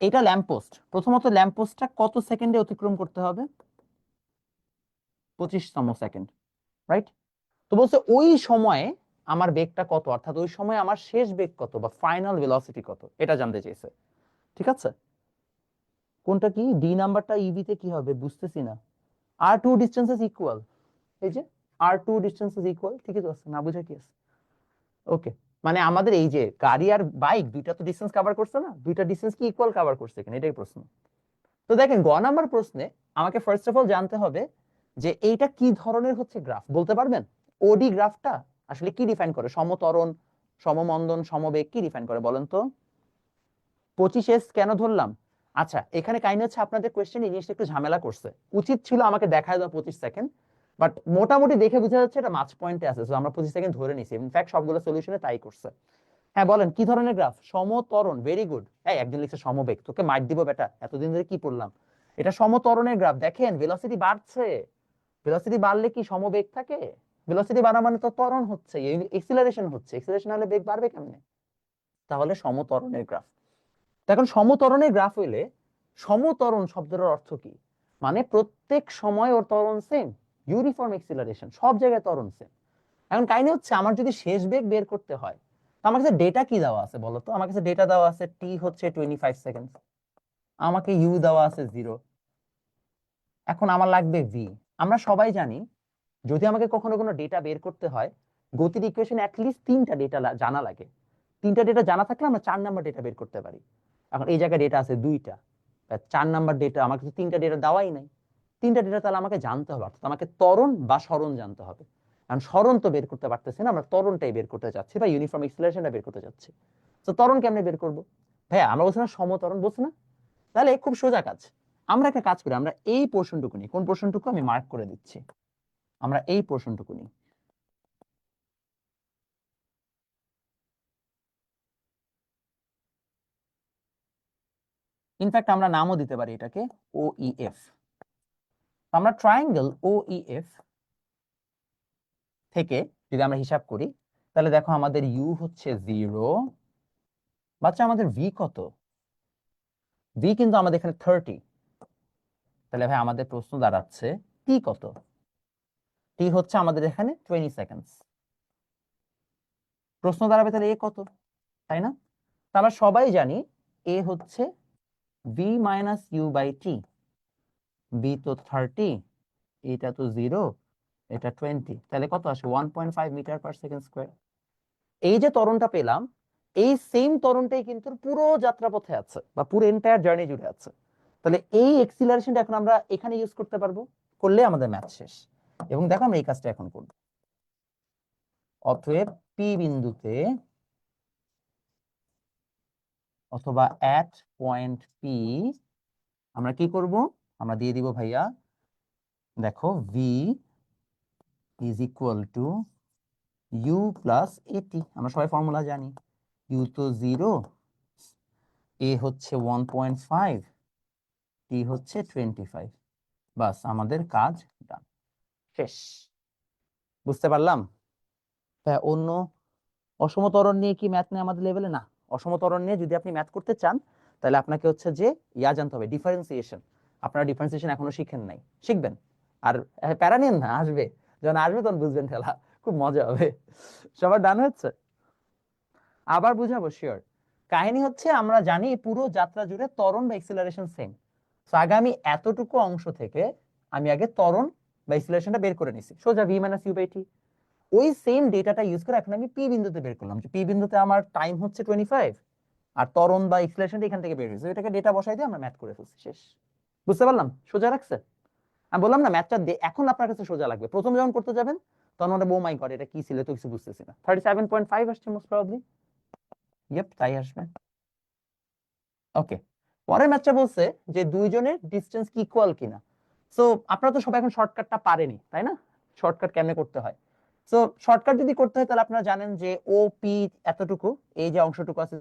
এটা ল্যাম্পপোস্ট, প্রথমত ল্যাম্পপোস্টটা কত সেকেন্ডে অতিক্রম করতে হবে, 25তম সেকেন্ড, রাইট? তো বলছে ওই সময়ে আমার বেগটা কত, অর্থাৎ ওই সময় আমার শেষ বেগ কত বা ফাইনাল ভেলোসিটি কত, এটা জানতে চাইছে। ঠিক আছে, কোনটা কি ডি নাম্বারটা ইভি তে কি হবে বুঝতেছি না। আর টু ডিস্টেন্সেস ইকুয়াল, এই যে আর টু ডিস্টেন্সেস ইকুয়াল, ঠিকই তো আছে, না বুঝা কি আছে। ওকে, মানে আমাদের এই যে গাড়ি আর বাইক দুইটা তো ডিস্টেন্স কভার করছে না, দুইটা ডিস্টেন্স কি ইকুয়াল কভার করছে কিনা, এটাই প্রশ্ন। তো দেখেন গ নাম্বার প্রশ্নে আমাকে ফার্স্ট অফ অল জানতে হবে যে এইটা কি ধরনের হচ্ছে গ্রাফ, বলতে পারবেন? ওডি গ্রাফটা আসলে কি ডিফাইন করে, সমত্বরণ, সমমন্দন, সমবেগ, কি ডিফাইন করে বলেন তো? 25s কেন ধরলাম? আচ্ছা, এখানে কাহিনী হচ্ছে আপনাদের কোয়েশ্চেন এই জিনিসটা একটু ঝামেলা করছে, উচিত ছিল আমাকে দেখায় দাও 25 সেকেন্ড, বাট মোটামুটি দেখে বোঝা যাচ্ছে এটা মাঝ পয়েন্টে আছে, আমরা 25 সেকেন্ড ধরে নিছি, ইনফ্যাক্ট সবগুলো সলিউশনে তাই করছে। হ্যাঁ বলেন কি ধরনের গ্রাফ, সমত্বরণ, ভেরি গুড। এই একজন লিখছে সমবেগ, তোকে মাইট দিব বেটা, এতদিন ধরে কি পড়লাম। এটা সমত্বরণের গ্রাফ, দেখেন ভেলোসিটি বাড়ছে, ভেলোসিটি বাড়লে কি সমবেগ থাকে? ভেলোসিটি বাড়া মানে তো ত্বরণ হচ্ছে, এক্সিলারেশন হচ্ছে, এক্সিলারেশন হলে বেগ বাড়বে কেমনে? তাহলে সমত্বরণের গ্রাফ। এখন সমত্বরণের গ্রাফ হইলে, সমত্বরণ শব্দের অর্থ কি, মানে প্রত্যেক সময় ওর ত্বরণ সেম, ইউনিফর্ম এক্সিলারেশন, সব জায়গায় ত্বরণ সেম। এখন কাহিনী হচ্ছে আমার যদি শেষ বেগ বের করতে হয়, তো আমার কাছে ডেটা কি দেওয়া আছে বলতো, আমার কাছে ডেটা দেওয়া আছে টি হচ্ছে 25 সেকেন্ড, আমাকে ইউ দেওয়া আছে 0, এখন আমার লাগবে ভি। আমরা সবাই জানি যদি আমাকে কখনো কোনো ডেটা বের করতে হয়, গতির ইকুয়েশন অ্যাটলিস্ট 3টা ডেটা জানা লাগে, 3টা ডেটা জানা থাকলে আমরা 4 নাম্বার ডেটা বের করতে পারি। এখন এই জায়গায় ডেটা আছে 2টা, 4 নাম্বার ডেটা, আমার কাছে 3টা ডেটা দেওয়াই নাই, 3টা ডেটা তাহলে আমাকে জানতে হবে, অর্থাৎ আমাকে ত্বরণ বা সরণ জানতে হবে। কারণ সরণ তো বের করতে পারতেছি না, আমরা ত্বরণটাই বের করতে চাচ্ছি বা ইউনিফর্ম এক্সিলারেশনটা বের করতে চাচ্ছি। তো ত্বরণ কেমনে বের করবো? ভাইয়া আমরা বলছি না সমত্বরণ, বলছি না? তাহলে খুব সোজা কাজ, আমরা একটা কাজ করি, আমরা এই পোর্শনটুকু নিই। কোন পোর্শনটুকু আমি মার্ক করে দিচ্ছি, আমরা এই পোর্শনটুকু নিই। ইনফ্যাক্ট আমরা নামও দিতে পারি এটাকে OEF। আমরা ট্রায়াঙ্গেল OEF থেকে যদি আমরা হিসাব করি, তাহলে দেখো আমাদের ইউ হচ্ছে 0। বাচ্চা আমাদের ভি কত? ভি কিন্তু আমাদের এখানে 30। তাহলে ভাই আমাদের প্রশ্ন দাঁড়াচ্ছে টি কত? টি হচ্ছে আমাদের এখানে 20 সেকেন্ডস। প্রশ্ন দাঁড়াবে তাহলে এ কত, তাই না? তা আমরা সবাই জানি এ হচ্ছে v minus you by t. বি তো 30, এটা তো 0, এটা 20, তাহলে কত আসে? 1.5 মিটার পার সেকেন্ড স্কোয়ার। এই যে ত্বরণটা পেলাম, এই সেম ত্বরণটাই কিন্তু পুরো যাত্রাপথে আছে বা পুরো এন্টায়ার জার্নি জুড়ে আছে। তাহলে এই এক্সিলারেশনটা এখন আমরা এখানে ইউজ করতে পারবো, করলে আমাদের ম্যাথ শেষ। এবং দেখো আমরা এই কাজটা এখন করব। অতএব পি বিন্দুতে অথবা অ্যাট পয়েন্ট পি আমরা কি করব? আমরা দিয়ে দিব ভাইয়া, দেখো v is equal to you plus at. আমরা সবাই ফর্মুলা জানি, ইউ তো 0, এ হচ্ছে 1.5, টি হচ্ছে 25। বাস আমাদের কাজ ডান, শেষ। বুঝতে পারলাম? অন্য অসম ত্বরণ নিয়ে কি ম্যাথ নেই আমাদের লেভেলে? না, অসম ত্বরণ নিয়ে যদি আপনি ম্যাথ করতে চান তাহলে আপনাকে হচ্ছে যে জানতে হবে, ডিফারেন্সিয়েশন। আপনারা ডিফারেন্সিয়েশন এখনো শিখেন নাই, শিখবেন। আর প্যারা নিন না, আসবে, যখন আসবে তখন বুঝবেন ঠেলা, খুব মজা হবে। সবার ডান হচ্ছে? আবার বুঝাবো, শিওর। কাহিনী হচ্ছে আমরা জানি পুরো যাত্রা জুড়ে ত্বরণ বা এক্সিলারেশন সেম। তো আগে আমি এতটুকু অংশ থেকে আমি আগে ত্বরণ বা এক্সিলারেশনটা বের করে নিছি, সোজা ভি মাইনাস ইউ বাই টি। ওই সেম ডেটাটা ইউজ করে এখন আমি পি বিন্দুতে বের করলাম, যে পি বিন্দুতে আমার টাইম হচ্ছে 25 আর ত্বরণ বা এক্সিলারেশনটা এখান থেকে বের হয়েছে, এটাকে ডেটা বসাই দিয়ে আমরা ম্যাথ করে ফেলছি, শেষ। বুঝতে পারলাম? সোজা রাখছে? আমি বললাম না ম্যাথটা এখন আপনার কাছে সোজা লাগবে, প্রথম যখন করতে যাবেন তখন মনে ও মাই গড এটা কি ছিল, তো কিছু বুঝতেছি না। 37.5 আসছে মোস্ট প্রবাবলি। ইয়েপ, তাই আসবে। ওকে, পরের ম্যাথটা বলছে যে দুইজনের ডিসটেন্স কি ইকুয়াল কিনা। সো আপনারা তো সবাই এখন শর্টকাটটা পারেনি, তাই না? শর্টকাট কেমনে করতে হয়? সো শর্টকাট যদি করতে হয় তাহলে আপনারা জানেন যে ও পি এতটুকু, এই যে অংশটুকু আছে,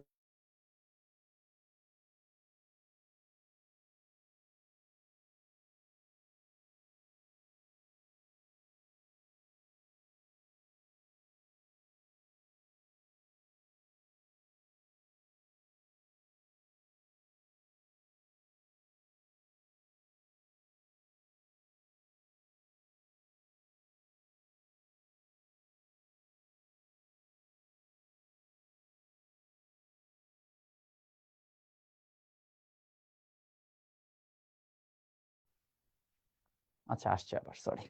আচ্ছা আসছে আবার, সরি।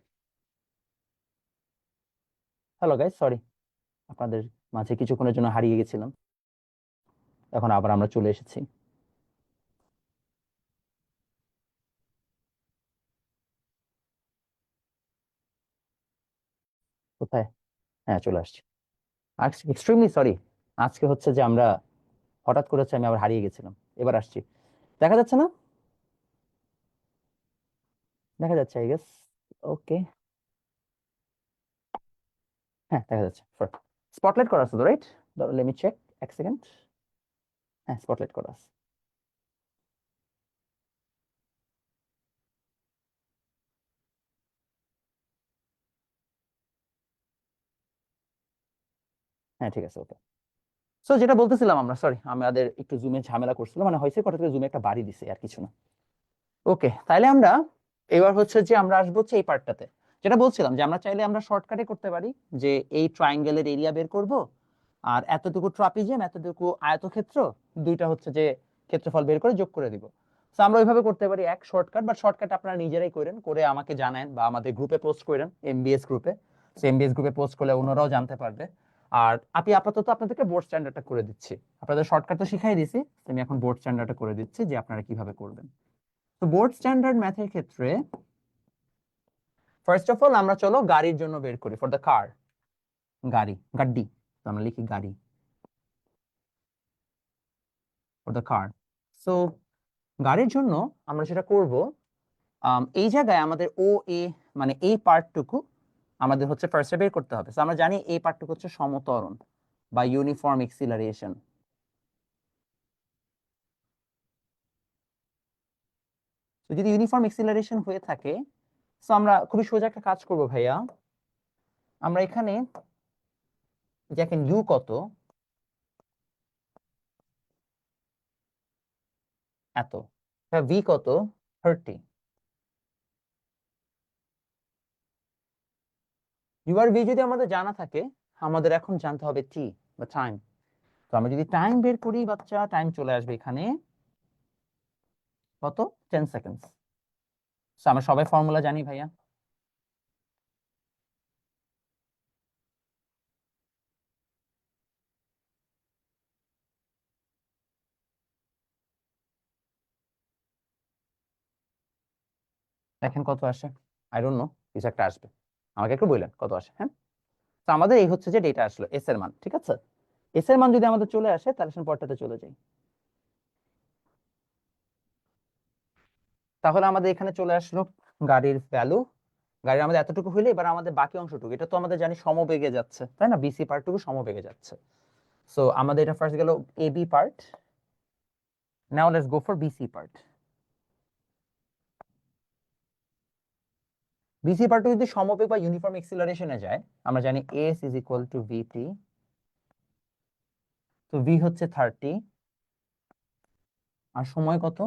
হ্যালো গাইস, সরি, আপনাদের মাঝে কিছুক্ষণের জন্য হারিয়ে গেছিলাম, এখন আবার আমরা চলে এসেছি। কোথায়? হ্যাঁ, চলে আসছি। এক্সট্রিমলি সরি, আজকে হচ্ছে যে আমরা হঠাৎ করে হচ্ছে আমি আবার হারিয়ে গেছিলাম, এবার আসছি। দেখা যাচ্ছে না? দেখা যাচ্ছে আই গেস। ওকে, হ্যাঁ দেখা যাচ্ছে। স্পটলাইট করা আছে তো, রাইট? লেট মি চেক, এক সেকেন্ড। হ্যাঁ, স্পটলাইট করা আছে। হ্যাঁ ঠিক আছে, ওকে। সো যেটা বলতেছিলাম আমরা, সরি আমাদের একটু জুমে ঝামেলা করছিল, মানে হয়েছে কথা থেকে জুমে একটা বাড়ি দিছে আর কিছু না। ওকে, তাইলে আমরা এবার হচ্ছে যে আমরা আসবো হচ্ছে এই পার্টটাতে, যেটা বলছিলাম যে আমরা চাইলে আমরা শর্টকাটে করতে পারি, যে এই ট্রায়াঙ্গেলের এরিয়া বের করব, আর এতটুকু ট্রাপিজিয়াম এতটুকু আয়তক্ষেত্র, দুইটা হচ্ছে যে ক্ষেত্রফল বের করে যোগ করে দিব। তো আমরা ওইভাবে করতে পারি এক শর্টকাট, বা শর্টকাট আপনারা নিজেরাই করেন, করে আমাকে জানান বা আমাদের গ্রুপে পোস্ট করেন, এমবিএস গ্রুপে। এমবিএস গ্রুপে পোস্ট করলে অন্যরাও জানতে পারবে। আর আমি আপাতত আপনাদেরকে বোর্ড স্ট্যান্ডার্ডটা করে দিচ্ছি, আপনাদের শর্টকাট তো শিখাই দিছি, আমি এখন বোর্ড স্ট্যান্ডার্ডটা করে দিচ্ছি যে আপনারা কিভাবে করবেন। তো বোর্ড স্ট্যান্ডার্ড ম্যাথের ক্ষেত্রে ফার্স্ট অফ অল আমরা চলো গাড়ির জন্য বের করি, ফর দ্য কার। গাড়ি, গাড্ডি, তো আমরা লিখি গাড়ি, ফর দ্য কার। সো গাড়ির জন্য আমরা যেটা করব, এই জায়গায় আমাদের ও এ মানে এই পার্টটুকু আমাদের হচ্ছে ফার্স্টে বের করতে হবে। তো আমরা জানি এই পার্টটুকু হচ্ছে সমত্বরণ বা ইউনিফর্ম এক্সিলারেশন। তো যদি ইউনিফর্ম এক্সিলারেশন হয়ে থাকে, তো আমরা খুবই সোজা একটা কাজ করব ভাইয়া। আমরা এখানে দেখেন ইউ কত, এত, ভি কত, 30। ইউ আর ভি যদি আমাদের জানা থাকে, আমাদের এখন জানতে হবে টি বা টাইম। তো আমরা যদি টাইম বের করি বাচ্চা, টাইম চলে আসবে এখানে কত, 10 সেকেন্ডস। আমরা সবাই ফর্মুলা জানি ভাইয়া। দেখেন কত আসে, আই ডোন্ট নো, কিছু একটা আসবে, আমাকে একটু বললেন কত আসে। হ্যাঁ, তো আমাদের এই হচ্ছে যে ডেটা আসলো এস এর মান, ঠিক আছে। এস এর মান যদি আমাদের চলে আসে তাহলে পরটাতে চলে যাই। তাহলে আমাদের এখানে চলে আসলো গাড়ির ভ্যালু। গাড়ির আমাদের এতটুকু হইলে এবার আমাদের বাকি অংশটুকু, এটা তো আমাদের জানি সমবেগে যাচ্ছে, তাই না, বিসি পার্টটুকু সমবেগে যাচ্ছে। সো আমাদের এটা ফার্স্ট গেল A B part. Now let's go for BC part. BC পার্টটুকু যদি সমবেগ বা ইউনিফর্ম এক্সিলারেশনে যায়, আমরা জানি S is equal to VT. তো ভি হচ্ছে 30, আর সময় কত,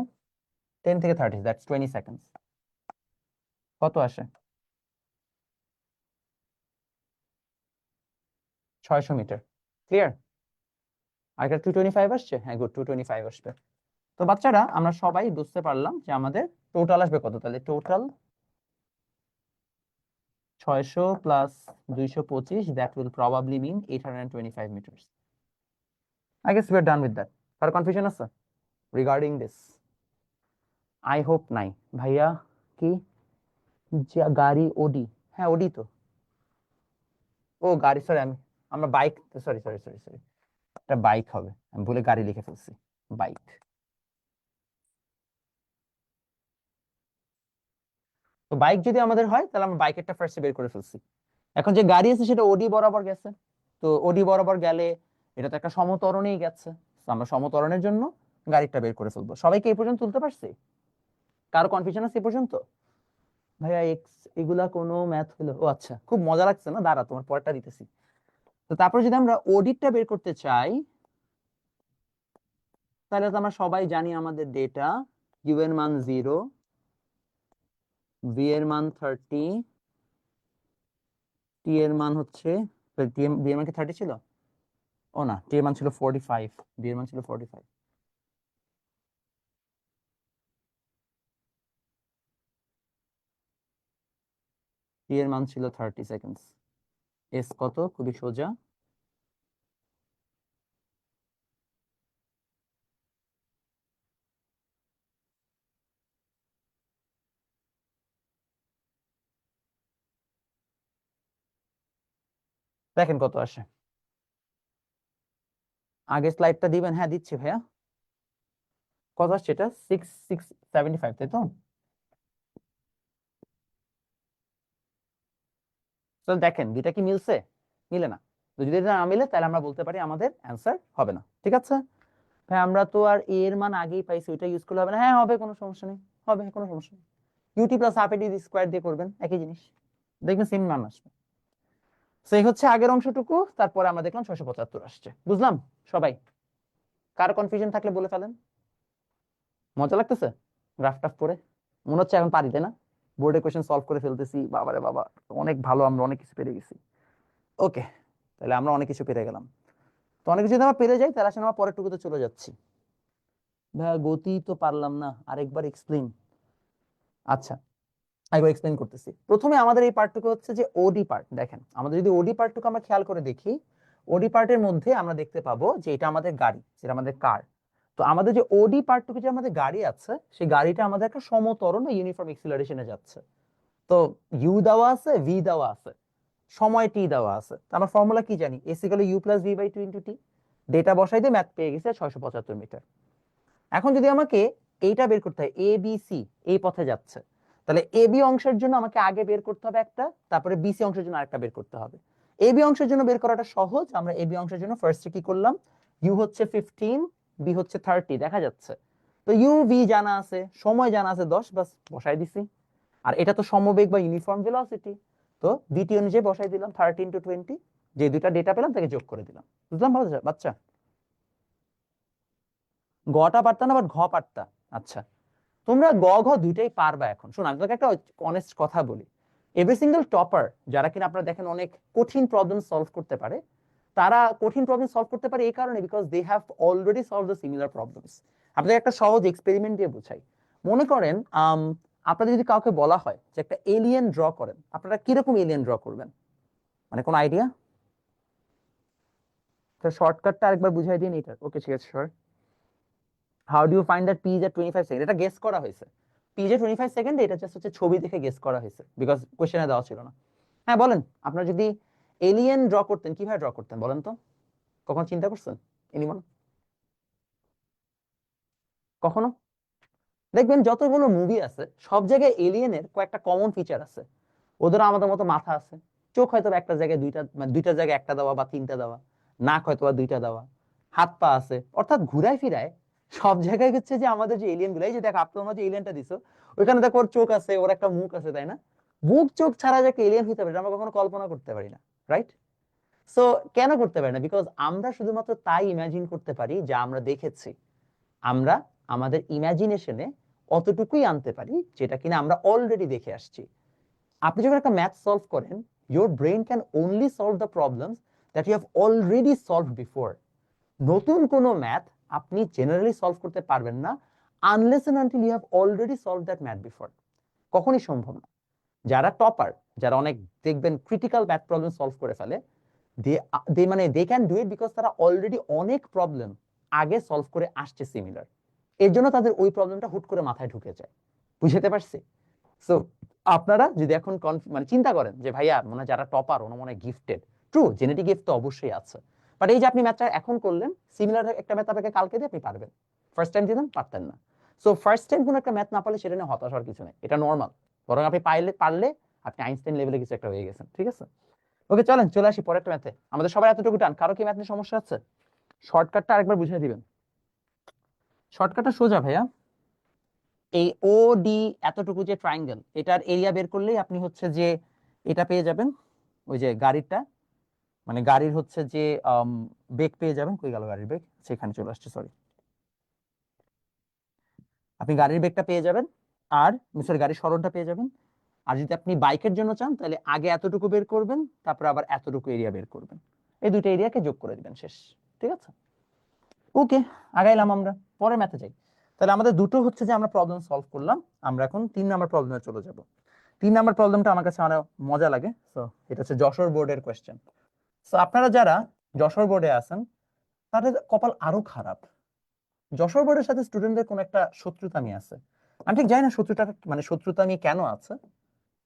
10 থেকে 30, দ্যাটস 20 সেকেন্ডস। কত আসে, 600 মিটার। ক্লিয়ার? আগের 225 আসছে, হ্যাঁ গুড, 225 আসবে। তো বাচ্চারা আমরা সবাই বুঝতে পারলাম যে আমাদের টোটাল আসবে কত, তাহলে total 600 plus 225, that will probably mean 825 metres. I guess we are done with that. কার কনফিউশন আছে রিগার্ডিং দিস? আই হোপ নাই। ভাইয়া কি, যে গাড়ি ওডি, হ্যাঁ ওডি তো, ও গাড়ি, সরি আমি, আমরা bike, sorry sorry sorry sorry, এটা বাইক হবে, আমি ভুলে গাড়ি লিখে ফেলছি, বাইক। তো বাইক যদি আমাদের হয় তাহলে আমরা বাইকেরটা ফার্স্টে বের করে ফেলছি। এখন যে গাড়ি আছে সেটা ওডি বরাবর গেছে, তো ওডি বরাবর গেলে এটা তো একটা সমতরণেই গেছে। তো আমরা সমতরণের জন্য গাড়িটা বের করে ফেলবো। সবাইকে এই পর্যন্ত তুলতে পারছি? কারো কনফিউশন আছে এই পর্যন্ত? ভাইয়া এক্স এগুলা কোনো ম্যাথ হলো? ও আচ্ছা, খুব মজা লাগছে না, দাঁড়া তোমার পরেরটা দিতেছি। তো তারপর যদি আমরা ওডিটা বের করতে চাই, তাহলে তো আমরা সবাই জানি আমাদের ডেটা, ইউ এর মান 0, ভি এর মান 30, টি এর মান হচ্ছে, বি এর মান কি 30 ছিল? ও না, টি এর মান ছিল 45, বি এর মান ছিল 45। টি এর মান ছিল 30 সেকেন্ডস। এস কত, খুবই সোজা, দেখেন কত আসে। আগে স্লাইডটা দিবেন? হ্যাঁ দিচ্ছি ভাইয়া। কত আসছে এটা, 6675, তাই তো? তো দেখেন দুইটা কি মিলছে? মিলে না। তো যদি এটা না মিলে তাহলে আমরা বলতে পারি আমাদের অ্যান্সার হবে না, ঠিক আছে ভাই? আমরা তো আর এ এর মান আগেই পাইছি, ওইটা ইউজ করলে হবে না? হ্যাঁ হবে, কোনো সমস্যা নেই, হবে, কোনো সমস্যা নেই। ইউটি প্লাস হাফ এটি স্কোয়ার দিয়ে করবেন, একই জিনিস, দেখবেন সেম মান আসবে। সেই হচ্ছে আগের অংশটুকু, তারপরে আমরা দেখলাম 675 আসছে। বুঝলাম সবাই? কার কনফিউশন থাকলে বলে ফেলেন। মজা লাগতেছে গ্রাফ টাফ করে? মনে হচ্ছে এখন পারি, তাই না? বোর্ডে কোয়েশ্চেন সলভ করে ফেলতেছি, বাবারে বাবা, অনেক ভালো, আমরা অনেক কিছু পেরে গেছি। ওকে, তাহলে আমরা অনেক কিছু পেরে গেলাম। তো অনেক কিছু যদি আমরা পেরে যাই তাহলে আসলে আমরা পরের টুকুতে চলে যাচ্ছি। ভাইয়া গতি তো পারলাম না, আরেকবার এক্সপ্লেইন। আচ্ছা, আরেকবার এক্সপ্লেইন করতেছি। প্রথমে আমাদের এই পার্টটুকু হচ্ছে যে ওডি পার্ট। দেখেন আমাদের যদি ওডি পার্টটুকু আমরা খেয়াল করে দেখি, ওডি পার্টের মধ্যে আমরা দেখতে পাবো যে এটা আমাদের গাড়ি, সেটা আমাদের কার। তো আমাদের যে ওডি পার্টটুকু যে আমাদের গাড়ি আছে, সেই গাড়িটা আমাদের একটা সমতরণ বা ইউনিফর্ম এক্সিলারেশনে যাচ্ছে। তো ইউ দেওয়া আছে, ভি দেওয়া আছে, সময় টি দেওয়া আছে। তো আমরা ফর্মুলা কি জানি, S equal U plus V * T. Data বসাই দিয়ে ম্যাথ পেয়ে গেছে 675 মিটার। এখন যদি আমাকে এইটা বের করতে হয়, এ বি সি এই পথে যাচ্ছে, তাহলে এ বি অংশের জন্য আমাকে আগে বের করতে হবে একটা, তারপরে বিসি অংশের জন্য আরেকটা বের করতে হবে। এ বি অংশের জন্য বের করাটা সহজ, আমরা এ বি অংশের জন্য ফার্স্টে কি করলাম, ইউ হচ্ছে 15, বি হচ্ছে 30 দেখা যাচ্ছে, তো ইউ ভি জানা আছে, সময় জানা আছে 10, বাস বসাই দিছি। আর এটা তো সমবেগ বা ইউনিফর্ম ভেলোসিটি, তো দ্বিতীয় অনুযায়ী বসাই দিলাম 30 × 20, যে দুইটা ডেটা পেলাম তাকে যোগ করে দিলাম। বুঝলাম বাচ্চা? গটা পারতা না, বাট ঘ পারতা। আচ্ছা, তোমরা গ ঘ দুইটাই পারবা। এখন শোন, আমি তোমাকে একটা অনেস্ট কথা বলি, এভরি সিঙ্গেল টপার যারা কিনা আপনারা দেখেন অনেক কঠিন প্রবলেম সলভ করতে পারে, তারা কঠিন প্রবলেম সলভ করতে পারে এই কারণে because they have already solve the similar problems. আপনাদের একটা সহজ এক্সপেরিমেন্ট দিয়ে বুঝাই। মনে করেন আপনাদের যদি কাউকে বলা হয় যে একটা এলিয়েন ড্র করেন, আপনারা কিরকম এলিয়েন ড্র করবেন? মানে কোন আইডিয়া? শর্টকাটটা আরেকবার বুঝাই দিন এটা। ওকে ঠিক আছে, sure. How do you find that p is at 25 second? এটা গেস করা হয়েছে, পি ইজ এট 25 সেকেন্ড, এটা জাস্ট হচ্ছে ছবি দেখে গেস করা হয়েছে বিকজ কোশ্চেনে দেওয়া ছিল না। হ্যাঁ বলেন, আপনারা যদি এলিয়েন ড্র করতেন কিভাবে ড্র করতেন বলেন তো? কখনো চিন্তা করছেন? এনিমন? কখনো? দেখবেন যতগুলো মুভি আছে সব জায়গায় এলিয়েনের কয়েকটা কমন ফিচার আছে। ওদের আমাদের মতো মাথা আছে, চোখ হয়তো একটা জায়গায় দুইটা, মানে দুইটা জায়গায় একটা দেওয়া বা তিনটা দেওয়া, নাক হয়তো বা দুইটা দেওয়া, হাত পা আছে, অর্থাৎ ঘুরায় ফিরায় সব জায়গায় হচ্ছে যে আমাদের যে এলিয়েন গুলো, এই যে দেখো আপনার যে এলিয়েনটা দিছো, ওইখানে দেখো ওর চোখ আছে, ওর একটা মুখ আছে, তাই না? মুখ চোখ ছাড়া যে একটা এলিয়েন হইতে পারে এটা আমরা কখনো কল্পনা করতে পারি না, রাইট? সো কেন করতে পারি না? বিকজ আমরা শুধুমাত্র তাই ইমাজিন করতে পারি যা আমরা দেখেছি। আমরা আমাদের ইমাজিনেশনে অতটুকুই আনতে পারি যেটা কিনা আমরা অলরেডি দেখে আসছি। আপনি যখন একটা ম্যাথ সলভ করেন, your brain can only solve the problems that you have already solved before. নতুন কোনো ম্যাথ আপনি জেনারেলি সলভ করতে পারবেন না unless and until you have already solve that math before. কখনই সম্ভব না। যারা টপার, যারা অনেক দেখবেন ক্রিটিক্যাল ম্যাথ প্রবলেম সলভ করে ফেলে, they can do it because তারা অলরেডি অনেক প্রবলেম আগে সলভ করে আসছে সিমিলার। এর জন্য তাদের ওই প্রবলেমটা হুট করে মাথায় ঢুকে যায়। বুঝতে পারছি? সো আপনারা যদি এখন মানে চিন্তা করেন যে ভাইয়া মানে যারা টপার ওনা মনে গিফটেড, ট্রু জেনেটিক গিফট তো অবশ্যই আছে, বাট এই যে আপনি ম্যাথটা এখন করলেন, সিমিলার একটা ম্যাথ আপনাকে কালকে দিয়ে আপনি পারবেন, ফার্স্ট টাইম দিলেন পারতেন না। সো ফার্স্ট টাইম কোনো একটা ম্যাথ না পারলে সেটা নিয়ে হতাশ হওয়ার কিছু নেই, এটা নর্মাল। বরং আপনি পারলে আপনি আইনস্টাইন লেভেলে কিছু একটা হয়ে গেছেন, ঠিক আছে? ওকে চলেন চলে আসি পরের একটা ম্যাথে। আমাদের সবার এতটুকু টান, কারো কি ম্যাথ নিয়ে সমস্যা আছে? শর্টকাটটা আরেকবার বুঝিয়ে দিবেন। শর্টকাটটা সোজা ভাইয়া, এই ও ডি এতটুকু যে ট্রায়াঙ্গেল, এটার এরিয়া বের করলেই আপনি হচ্ছে যে এটা পেয়ে যাবেন, ওই যে গাড়িটা, মানে গাড়ির হচ্ছে যে বেগ পেয়ে যাবেন। কই গেল গাড়ির বেগ? সেখানে চলে আসছে, সরি। আপনি গাড়ির বেগটা পেয়ে যাবেন, আর সরি গাড়ির সরণটা পেয়ে যাবেন। আর যদি আপনি বাইকের জন্য চান তাহলে আগে এতটুকু বের করবেন, তারপর আবার এতটুকু এরিয়া বের করবেন, এই দুইটা এরিয়াকে যোগ করে দিবেন, শেষ। ঠিক আছে, ওকে আগাইলাম আমরা, পরে ম্যাথে যাই। তাহলে আমাদের দুটো হচ্ছে যে আমরা প্রবলেম সলভ করলাম, আমরা এখন 3 নাম্বার প্রবলেমে চলে যাব। 3 নাম্বার প্রবলেমটা আমার কাছে অনেক মজা লাগে। সো এটা হচ্ছে যশোর বোর্ডের কোয়েশ্চেন। সো আপনারা যারা যশোর বোর্ডে আছেন তাদের কপাল আরো খারাপ। যশোর বোর্ডের সাথে স্টুডেন্টদের কোন একটা শত্রুতামি আছে। আমি ঠিক জানি না শত্রুতা মানে শত্রুতামি কেন আছে,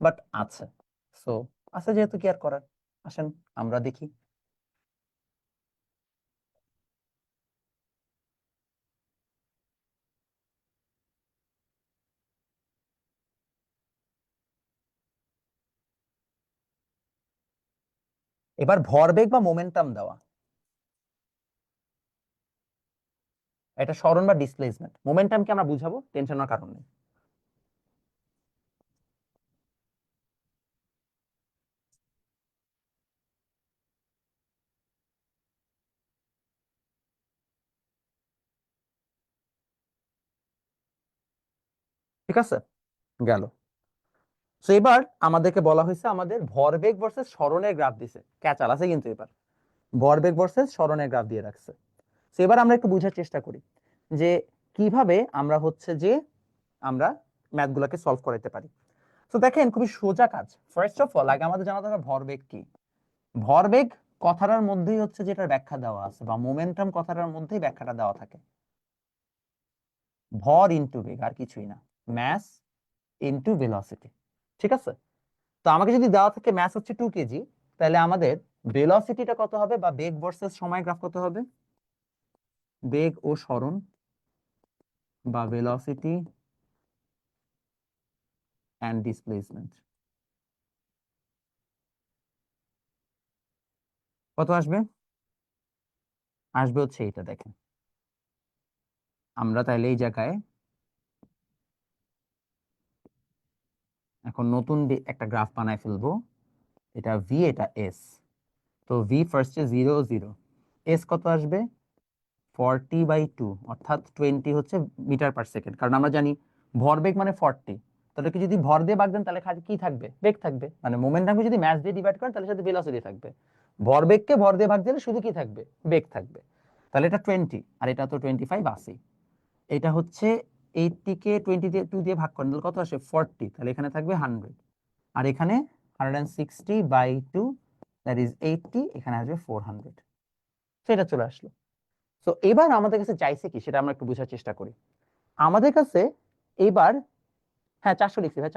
বাট আছে। সো আছে যেহেতু কি আর করার, আসেন আমরা দেখি। এবার ভরবেগ বা মোমেন্টাম দেওয়া, এটা সরণ বা ডিসপ্লেসমেন্ট। মোমেন্টামকে আমরা বুঝাবো, টেনশন হওয়ার কারণ নেই। ঠিক আছে, গেল। তো এবার আমাদেরকে বলা হয়েছে আমাদের ভরবেগ ভার্সেস সরণের গ্রাফ দিছে, ক্যাচাল আছে কিন্তু এবার ভরবেগ ভার্সেস সরণের গ্রাফ দিয়ে রাখছে। তো এবার আমরা একটু বোঝার চেষ্টা করি যে কিভাবে আমরা হচ্ছে যে আমরা ম্যাথগুলোকে সলভ করাতে পারি। তো দেখেন খুবই সোজা কাজ। ফার্স্ট অফ অল আগে আমাদের জানাতে হবে ভরবেগ কি। ভরবেগ কথাটার মধ্যেই হচ্ছে যেটার ব্যাখ্যা দেওয়া আছে, বা মোমেন্টাম কথাটার মধ্যেই ব্যাখ্যাটা দেওয়া থাকে। ভর ইনটু বেগ, আর কিছুই না, ম্যাস ইনটু ভেলোসিটি। ঠিক আছে, তো আমাকে যদি দেওয়া থাকে ম্যাস হচ্ছে 2 কেজি, তাহলে আমাদের ভেলোসিটিটা কত হবে, বা বেগ ভার্সেস সময় গ্রাফ কত হবে, বেগ ও সরণ বা ভেলোসিটি অ্যান্ড ডিসপ্লেসমেন্ট কত আসবে? আসবে হচ্ছে এটা, দেখেন আমরা তাইলে এই জায়গায় এখন নতুন একটা গ্রাফ বানায় ফেলবো। এটা ভি, এটা এস। তো ভি ফার্স্টে 0 0, এস কত আসবে 40/2, অর্থাৎ 20 হচ্ছে মিটার পার সেকেন্ড। কারণ আমরা জানি ভরবেগ মানে 40, তাহলে কি যদি ভর দিয়ে ভাগ দেন তাহলে খালি কি থাকবে, বেগ থাকবে। মানে মোমেন্টামকে যদি ম্যাস দিয়ে ডিভাইড করেন তাহলে সাথে ভেলোসিটি থাকবে, ভরবেগকে ভর দিয়ে ভাগ দিলে শুধু কি থাকবে, বেগ থাকবে। তাহলে এটা 20 আর এটা তো 25 80। এটা হচ্ছে 80 কে 22 দিয়ে ভাগ করেন তাহলে কত আসে 40, তাহলে এখানে থাকবে 100, আর এখানে 160/2, দ্যাট ইজ 80, এখানে আসবে 400। সেটা চলে আসলো। তো এবার আমাদের কাছে চাইছে কি সেটা আমরা একটু বোঝার চেষ্টা করি। আমাদের কাছে এবার, হ্যাঁ 400 লিখছি ভাই,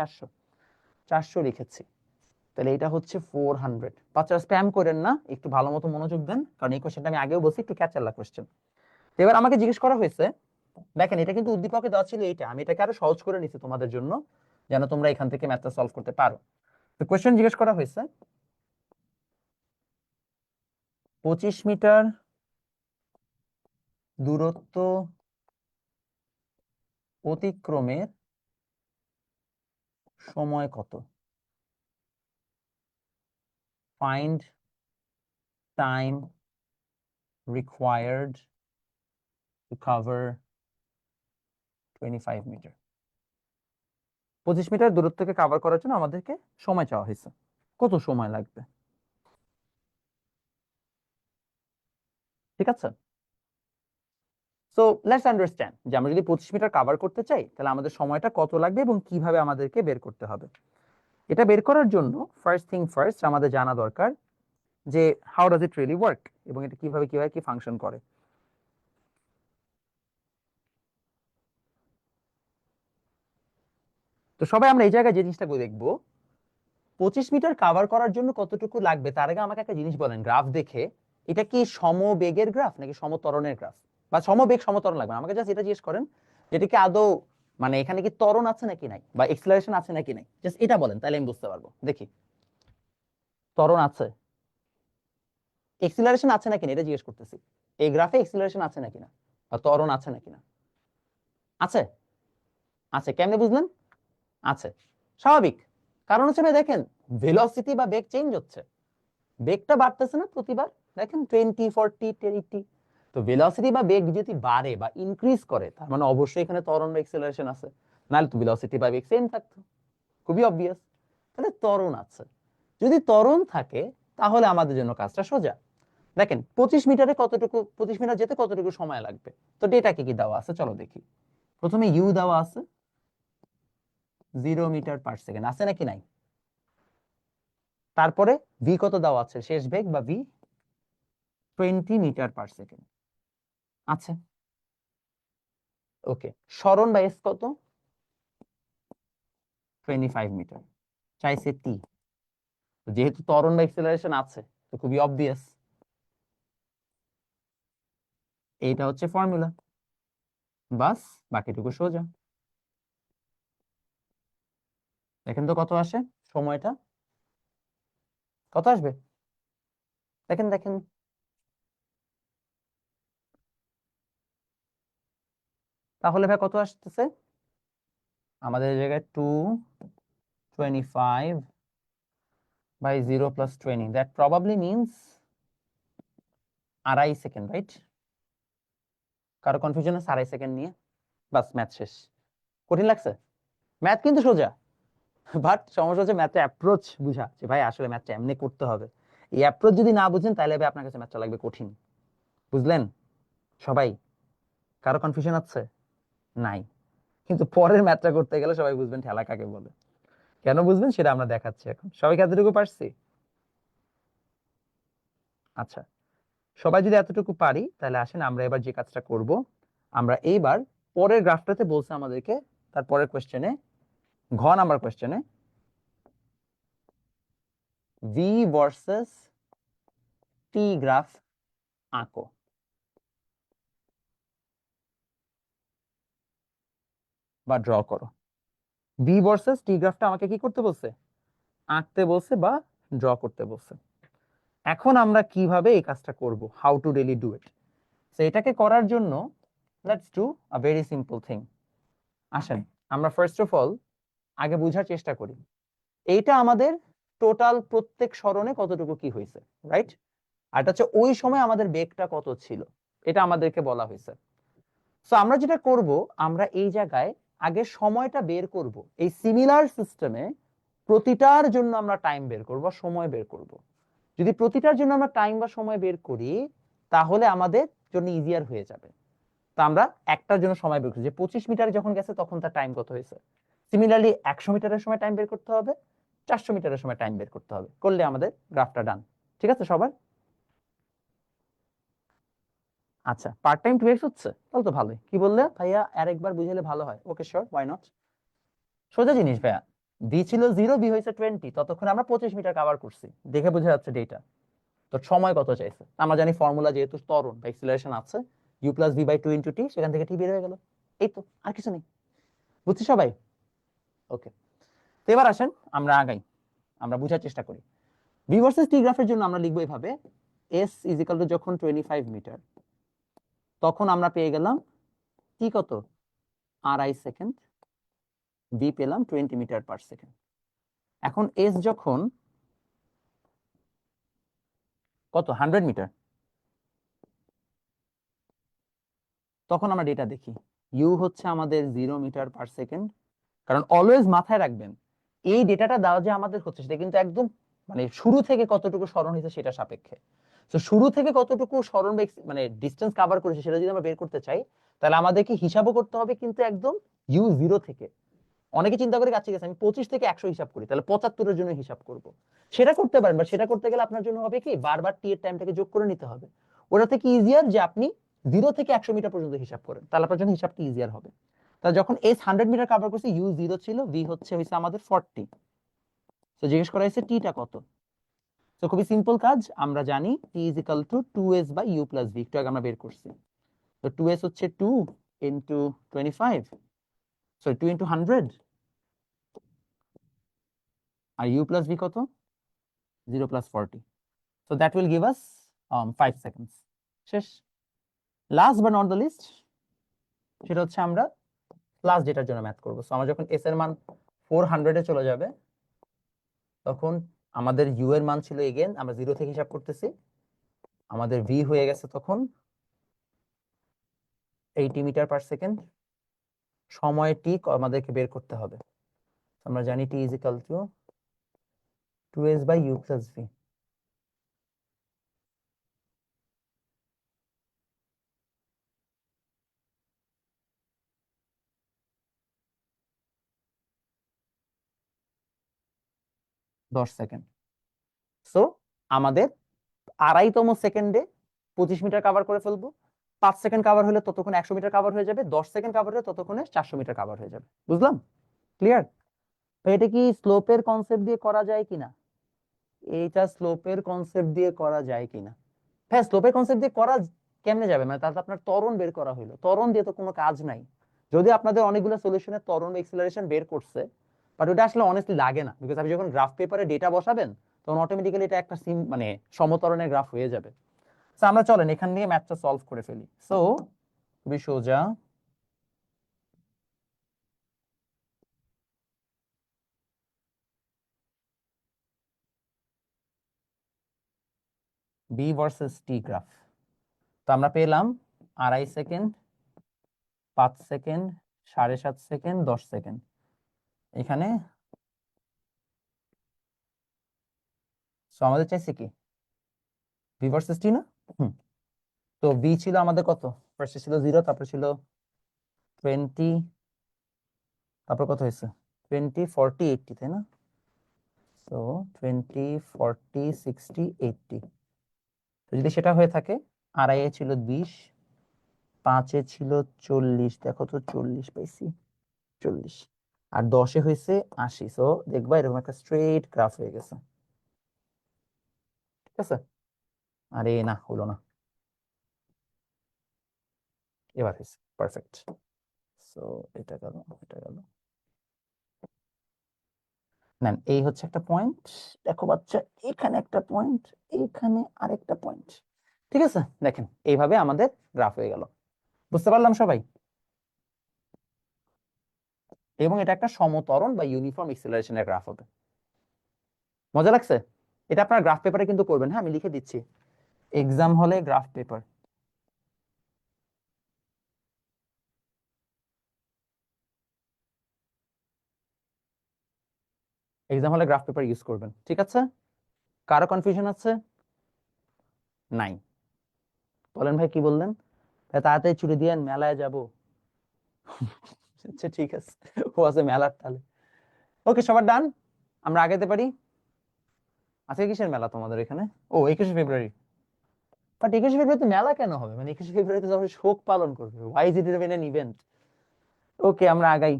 400 লিখেছি। তাহলে এটা হচ্ছে 400। বাচ্চারা স্প্যাম করেন না, একটু ভালো মতো মনোযোগ দেন, কারণ এই কোশ্চেনটা আমি আগেও বলছি একটু ক্যাচারলা কোশ্চেন। এবার আমাকে জিজ্ঞেস করা হয়েছে, দেখেন এটা কিন্তু উদ্দীপকে দেওয়া ছিল এইটা, আমি এটাকে আরো সহজ করে নিছি তোমাদের জন্য যেন তোমরা এখান থেকে ম্যাথটা সলভ করতে পারো। তো কোশ্চেন জিজ্ঞেস করা হয়েছে 25 মিটার দূরত্ব অতিক্রমের সময় কত? Find time required to cover 25 metre. 25 metre দূরত্বকে কভার করার জন্য আমাদেরকে সময় চাওয়া হয়েছে, কত সময় লাগবে? ঠিক আছে, সো লেটস আন্ডারস্ট্যান্ড যে আমরা যদি 25 মিটার কভার করতে চাই তাহলে আমাদের সময়টা কত লাগবে এবং কিভাবে আমাদেরকে বের করতে হবে। এটা বের করার জন্য ফার্স্ট থিং ফার্স্ট আমাদের জানা দরকার যে how does it really work এবং এটা কিভাবে কিভাবে কি ফাংশন করে। তো সবাই আমরা এই জায়গায় যে জিনিসটা দেখবো, 25 মিটার কভার করার জন্য কতটুকু লাগবে তার আগে আমাকে একটা জিনিস বলেন, গ্রাফ দেখে এটা কি সমবেগের গ্রাফ নাকি সমত্বরণের গ্রাফ? বা সমবেগ সমত্বরণ লাগবে না, আমাকে জাস্ট এটা জিজ্ঞেস করেন যেটা কি আদৌ মানে এখানে কি ত্বরণ আছে নাকি নাই বা এক্সিলারেশন আছে নাকি নাই, জাস্ট এটা বলেন তাহলে আমি বুঝতে পারবো। দেখি ত্বরণ আছে, এক্সিলারেশন আছে নাকি না এটা জিজ্ঞেস করতেছি। এই গ্রাফে এক্সিলারেশন আছে নাকি না বা ত্বরণ আছে নাকি না? আছে, আছে। কেমনে বুঝলেন আছে? স্বাভাবিক, কারণ হচ্ছে ভাই দেখেন ভেলোসিটি বা বেগ চেঞ্জ হচ্ছে, বেগটা বাড়তেছে না প্রতিবার, দেখেন 20 40 80। তো ভেলোসিটি বা বেগ যদি বাড়ে বা ইনক্রিজ করে তার মানে অবশ্যই এখানে ত্বরণ বা এক্সেলারেশন আছে, নাহলে তো ভেলোসিটি বা বেগ সেম থাকতো, খুবই অবভিয়াস। তাহলে ত্বরণ আছে, যদি ত্বরণ থাকে তাহলে আমাদের জন্য কাজটা সোজা। দেখেন 25 মিটারে কতটুকু, 25 মিটার যেতে কতটুকু সময় লাগবে, তো ডেটা কি কি দেওয়া আছে চলো দেখি। প্রথমে ইউ দেওয়া আছে 0 মিটার পার সেকেন্ড, আছে নাকি নাই? তারপরে ভি কত দেওয়া আছে, শেষ বেগ বা ভি 20 মিটার পার সেকেন্ড আছে। ওকে, সরণ বা এস কত 25 মিটার, চাইছে টি। যেহেতু ত্বরণ বা এক্সেলারেশন আছে তো খুবই অবভিয়াস, এইটা হচ্ছে ফর্মুলা, বাস বাকিটুকু সোজা। দেখেন তো কত আসে সময়টা, কত আসবে দেখেন দেখেন। তাহলে ভাই কত আসতেছে আমাদের জায়গায় 225/0 + 20, that probably means 2.5 second, right? কারো কনফিউশন আছে 2.5 সেকেন্ড নিয়ে? বাস ম্যাথ শেষ। কঠিন লাগছে? ম্যাথ কিন্তু সোজা, বাট সমস্যা হচ্ছে ম্যাথে অ্যাপ্রোচ বুঝা, যে ভাই আসলে ম্যাথটা এমনি করতে হবে। এই অ্যাপ্রোচ যদি না বুঝেন তাহলে ভাই আপনার কাছে ম্যাথটা লাগবে কঠিন। বুঝলেন সবাই? কারো কনফিউশন আছে? নাই? কিন্তু পরের ম্যাথটা করতে গেলে সবাই বুঝবেন ঠেলা কাকে বলে। কেন বুঝবেন সেটা আমরা দেখাচ্ছি এখন। সবাই এতটুকু পারছি? আচ্ছা, সবাই যদি এতটুকু পারি তাহলে আসেন আমরা এবার যে কাজটা করব, আমরা এইবার পরের গ্রাফটাতে বলছে আমাদেরকে, তার পরের কোশ্চেনে, ঘ নাম্বার কোশ্চেনে ভি ভার্সেস টি গ্রাফ আঁকো। বা ড্র করো। ভি ভার্সেস টি গ্রাফটা আমাকে কি করতে বলছে? আঁকতে বলছে বা ড্র করতে বলছে। এখন আমরা কিভাবে এই কাজটা করব, how to really do it. তো এটাকে করার জন্য let's do a very simple thing. আসেন আমরা ফার্স্ট অফ অল আগে বোঝার চেষ্টা করি এইটা আমাদের টোটাল প্রত্যেক স্মরণে কতটুকু কি হয়েছে, রাইট? আর এটা হচ্ছে ওই সময় আমাদের বেগটা কত ছিল, এটা আমাদেরকে বলা হয়েছে। সো আমরা যেটা করব, আমরা এই জায়গায় আগে সময়টা বের করব। এই সিমিলার সিস্টেমে প্রতিটার জন্য আমরা টাইম বের করব, সময় বের করব। যদি প্রতিটার জন্য আমরা টাইম বা সময় বের করি তাহলে আমাদের জন্য ইজিয়ার হয়ে যাবে। তো আমরা একটার জন্য সময় বের করি যে 25 মিটার যখন গেছে তখন তার টাইম কত হয়েছে। সিমিলারলি 100 মিটারের সময় টাইম বের করতে হবে, 400 মিটারের সময় টাইম বের করতে হবে, করলে আমাদের গ্রাফটা ডান। ঠিক আছে সবার? আচ্ছা, পার্ট টাইম 2x হচ্ছে, তাহলে তো ভালোই। কি বললে ভাইয়া, আরেকবার বুঝালে ভালো হয়। Okay sure, why not. সোজা জিনিস ভাইয়া, বি ছিল 0, বি হয়েছে 20, ততক্ষণ আমরা 25 মিটার কভার করছি, দেখে বোঝা যাচ্ছে ডেটা। তো সময় কত চাইছে? আমরা জানি ফর্মুলা, যেহেতু ত্বরণ বা অ্যাক্সিলারেশন আছে, u plus v by 2 into T, সেখান থেকে টি বের হয়ে গেল। এই তো, আর কিছু নেই। বুঝছি সবাই? ওকে, তো এবার আসেন আমরা আগাই, আমরা বোঝার চেষ্টা করি। ভি ভার্সেস টি গ্রাফের জন্য আমরা লিখবো এভাবে, এস ইজ ইকাল টু যখন 25 মিটার, তখন আমরা পেয়ে গেলাম টি কত, আড়াই সেকেন্ড, ভি পেলাম 20 মিটার পার সেকেন্ড। এখন এস যখন কত, 100 মিটার, তখন আমরা ডেটা দেখি, ইউ হচ্ছে আমাদের 0 মিটার পার সেকেন্ড। কারণ অলওয়েজ মাথায় রাখবেন, এই ডেটাটা দেওয়া যে আমাদের হচ্ছে সেটা কিন্তু একদম মানে শুরু থেকে কতটুকু স্মরণ হয়েছে সেটা সাপেক্ষে। তো শুরু থেকে কতটুকু স্মরণ মানে ডিস্টেন্স কভার করেছে সেটা যদি আমরা বের করতে চাই, তাহলে আমাদেরকে হিসাবও করতে হবে কিন্তু একদম u0 থেকে। অনেকে চিন্তা করে কাছে গেছে আমি 25 থেকে 100 হিসাব করি, তাহলে 75 এর জন্য হিসাব করব। সেটা করতে পারেন, বা সেটা করতে গেলে আপনার জন্য হবে কি, বারবার টি এর টাইমটাকে যোগ করে নিতে হবে। ওটা থেকে ইজিয়ার যে আপনি 0 থেকে 100 মিটার পর্যন্ত হিসাব করেন, তাহলে আপনার জন্য হিসাবটি ইজিয়ার হবে। তাহলে যখন এস 100 মিটার কভার করছে, u0 ছিল, ভি হয়েছে আমাদের 40। তো জিজ্ঞেস করা হয়েছে টিটা কত। তো খুবই সিম্পল কাজ, আমরা জানি T is equal to 2s by U plus V, একটু আগে আমরা বের করছি। তো 2s হচ্ছে 2 ইন্টু 25, সরি 2 ইন্টু 100, আর ইউ প্লাস ভি কত, 0 plus 40। So that will give us 5 seconds. শেষ। Last but not the least, সেটা হচ্ছে আমরা লাস্ট যেটার জন্য ম্যাথ করবো। সো আমরা যখন এস এর মান 400 এ চলে যাবে, তখন আমাদের ইউ এর মান ছিল, এগেন আমরা 0 থেকে হিসাব করতেছি, আমাদের ভি হয়ে গেছে তখন 80 মিটার পার সেকেন্ড। সময় টি আমাদেরকে বের করতে হবে, আমরা জানি T is equal to 2s by U plus V. দশ সেকেন্ড। সো আমাদের আড়াইতম সেকেন্ডে 25 মিটার কভার করে ফেলবো। 5 সেকেন্ড কভার হলে ততক্ষণ 100 মিটার কভার হয়ে যাবে, 10 সেকেন্ড কভার হলে ততক্ষণে 400 মিটার কভার হয়ে যাবে। বুঝলাম? ক্লিয়ার? তো এটা কি স্লোপের কনসেপ্ট দিয়ে করা যায় কিনা? এইটা স্লোপের কনসেপ্ট দিয়ে করা যায় কিনা? হ্যাঁ, স্লোপের কনসেপ্ট দিয়ে করা কেমনে যাবে, মানে তাহলে আপনার ত্বরণ বের করা হলো, ত্বরণ দিয়ে তো কোনো কাজ নাই। যদি আপনাদের অনেকগুলো সলিউশনের ত্বরণ বা এক্সিলারেশন বের করছে, বাট ওটা আসলে অনেস্টলি লাগে না, বিকজ আপনি যখন গ্রাফ পেপারে ডেটা বসাবেন তখন অটোমেটিক্যালি এটা একটা মানে সমতরণের গ্রাফ হয়ে যাবে। সো আমরা চলেন এখান দিয়ে ম্যাথটা সলভ করে ফেলি। সো খুবই সোজা, বি ভার্সেস টি গ্রাফ। তো আমরা পেলাম আড়াই সেকেন্ড, 5 সেকেন্ড, 7.5 সেকেন্ড, 10 সেকেন্ড। এখানে সো আমাদের চাইছে কি, ভি ভার্সেস টি না? হুম। তো বি ছিল আমাদের কত, ফার্স্টে ছিল 0, তারপর ছিল 20, তারপর কত হয়েছে 20, 40, 80, তাই না? তো 20, 40, 60, 80। তো যদি সেটা হয়ে থাকে, আড়াইয়ে ছিল 20, 5-এ ছিল 40, দেখো তো 40 পাইছি, 40, আর 10-এ হয়েছে 80। সো দেখবা এরকম একটা স্ট্রেট গ্রাফ হয়ে গেছে। ঠিক আছে? আরে না, হলো না, এবার হয়েছে, পারফেক্ট। সো এটা গেল, এটা গেল। নেন, এই হচ্ছে একটা পয়েন্ট। দেখো বাচ্চা, এখানে একটা পয়েন্ট, এখানে আরেকটা পয়েন্ট। ঠিক আছে, দেখেন এইভাবে আমাদের গ্রাফ হয়ে গেল। বুঝতে পারলাম সবাই? এবং এটা একটা সমতরণ বা ইউনিফর্ম এক্সিলারেশনের গ্রাফ হবে। মজা লাগছে? এটা আপনার গ্রাফ পেপারে কিন্তু করবেন, হ্যাঁ আমি লিখে দিচ্ছি, এক্সাম হলে গ্রাফ পেপার। এক্সাম হলে গ্রাফ পেপার ইউজ করবেন, ঠিক আছে? কারো কনফিউশন আছে? নাই? বলেন ভাই, কি বললেন? তাই তাড়াতাড়ি ছুটি দিয়ে মেলায় যাব। আচ্ছা ঠিক আছে, ও আছে মেলার তাহলে। ওকে, সবার ডান? আমরা আগাইতে পারি? আজকে কিসের মেলা তোমাদের এখানে? ও 21শে ফেব্রুয়ারি। বাট 21শে ফেব্রুয়ারিতে মেলা কেন হবে? মানে 21শে ফেব্রুয়ারিতে যখন শোক পালন করবে, why is it even an event? Okay, আমরা আগাই।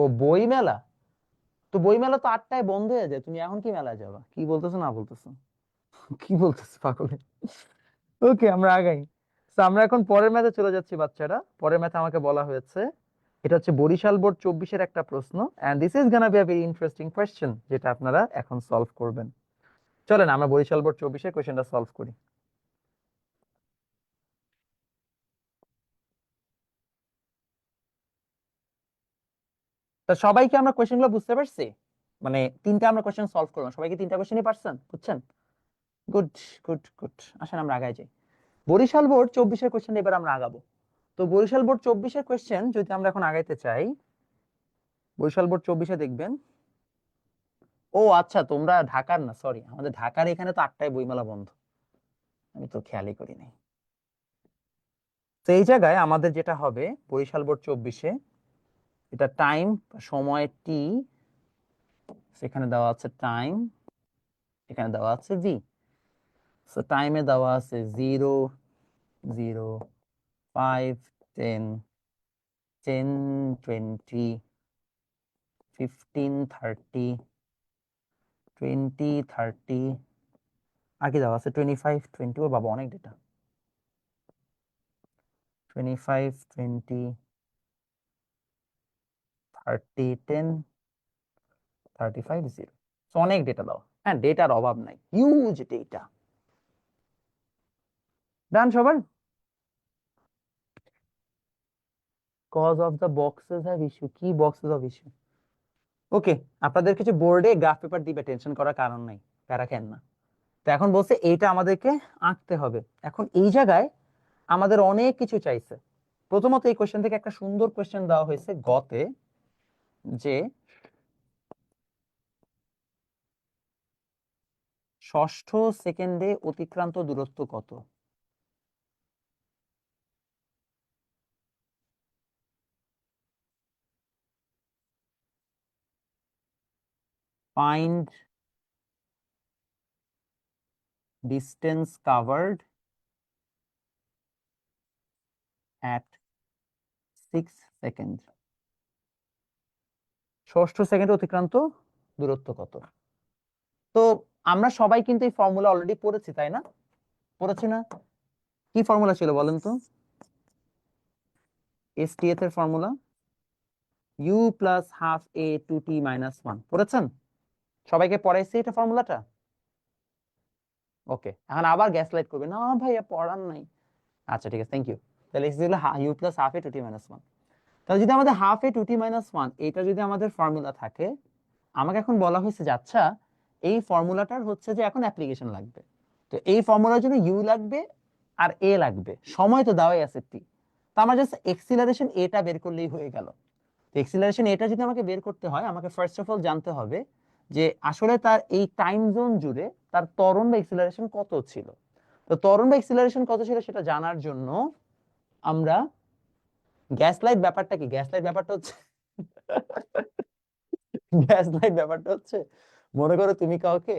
ও বই মেলা? তো বই মেলা তো 8টায় বন্ধ হয়ে যায়, তুমি এখন কি মেলায় যাবা? কি বলতেছো না বলতেছো? কি বলতেছো পাগলে? ওকে, আমরা আগাই। তো আমরা এখন পরের ম্যাথে চলে যাচ্ছি বাচ্চারা। পরের ম্যাথে আমাকে বলা হয়েছে, এটা হচ্ছে বরিশাল বোর্ড 24-এর একটা প্রশ্ন, and this is gonna be a very interesting question, যেটা আপনারা এখন সলভ করবেন। চলেন আমরা বরিশাল বোর্ড 24-এর কোয়েশ্চেনটা সলভ করি। তা সবাইকে আমরা কোয়েশ্চেনগুলো বুঝতে পারছি? মানে তিনটা আমরা কোয়েশ্চেন সলভ করলাম, সবাইকে তিনটা কোয়েশ্চেনই পারছেন, বুঝছেন? Good, good, good. আসেন আমরা আগাই যাই। বরিশাল বোর্ড 24-এর কোয়েশ্চেন এবার আমরা আগাবো। তো বরিশাল বোর্ড 24-এর কোয়েশ্চেন যদি আমরা এখন আগাইতে চাই, বরিশাল বোর্ড 24-এ দেখবেন, ও আচ্ছা তোমরা ঢাকার না, সরি, আমাদের ঢাকার এখানে তো 8টায় বইমেলা বন্ধ, আমি তো খেয়ালই করি নাই। তো এই জায়গায় আমাদের যেটা হবে, বরিশাল বোর্ড 24-এ এটা টাইম, সময় টি, সেখানে দেওয়া আছে টাইম, এখানে দেওয়া আছে ভি। সো টাইমে দেওয়া আছে 0, 0, 5, 10, 10, 20, 15, 30, 20, 30, আর কি দেওয়া আছে 25, 20, ও বাবা অনেক ডেটা, 25, 20, 30, 10, 35, 0। সো অনেক ডেটা দাও, হ্যাঁ ডেটার অভাব নাই, হিউজ ডেটা। ডান সবার? Cause of the boxes have issue, কি বক্সেস অফ ইস্যু? ওকে, আপনাদের কিছু বোর্ডে গ্রাফ পেপার দিবে, টেনশন করার কারণ নাই, প্যারা খেন না। তো এখন বলছে এইটা আমাদেরকে আঁকতে হবে। এখন এই জায়গায় আমাদের অনেক কিছু চাইছে। প্রথমত এই কোশ্চেন থেকে একটা সুন্দর কোশ্চেন দেওয়া হয়েছে গতে, যে ষষ্ঠ সেকেন্ডে অতিক্রান্ত দূরত্ব কত? Find distance covered at 6 second. ষষ্ঠ সেকেন্ডে অতিক্রান্ত দূরত্ব কত? তো আমরা সবাই কিন্তু এই ফর্মুলা অলরেডি পড়েছি, তাই না? পড়েছি না? কি ফর্মুলা ছিল বলেন তো? এসটিএফ এর formula u plus half a two t minus one, পড়েছেন? সবাইকে পড়াইছি এটা ফর্মুলাটা? ওকে, এখন আবার গ্যাস লাইট করবে না ভাইয়া পড়ার নাই। আচ্ছা ঠিক আছে, থ্যাংক ইউ। তাহলে এসে দিল u plus half a two t minus one. তাহলে যদি আমাদের half a two t minus one এটা যদি আমাদের ফর্মুলা থাকে, আমাকে এখন বলা হয়েছে যে আচ্ছা এই ফর্মুলাটার হচ্ছে যে এখন অ্যাপ্লিকেশন লাগবে। তো এই ফর্মুলার জন্য ইউ লাগবে আর এ লাগবে, সময় তো দেওয়াই আছে টি। তো আমার জাস্ট এক্সিলারেশন এটা বের করলেই হয়ে গেল। তো এক্সিলারেশন এটা যদি আমাকে বের করতে হয়, আমাকে ফার্স্ট অফ অল জানতে হবে যে আসলে তার এই টাইম জোন জুড়ে তার ত্বরণ বা এক্সিলারেশন কত ছিল। তো ত্বরণ বা এক্সিলারেশন কত ছিল সেটা জানার জন্য আমরা গ্যাস লাইট ব্যাপারটা কি, গ্যাস লাইট ব্যাপারটা হচ্ছে গ্যাস লাইট ব্যাপারটা হচ্ছে, মনে করো তুমি কাউকে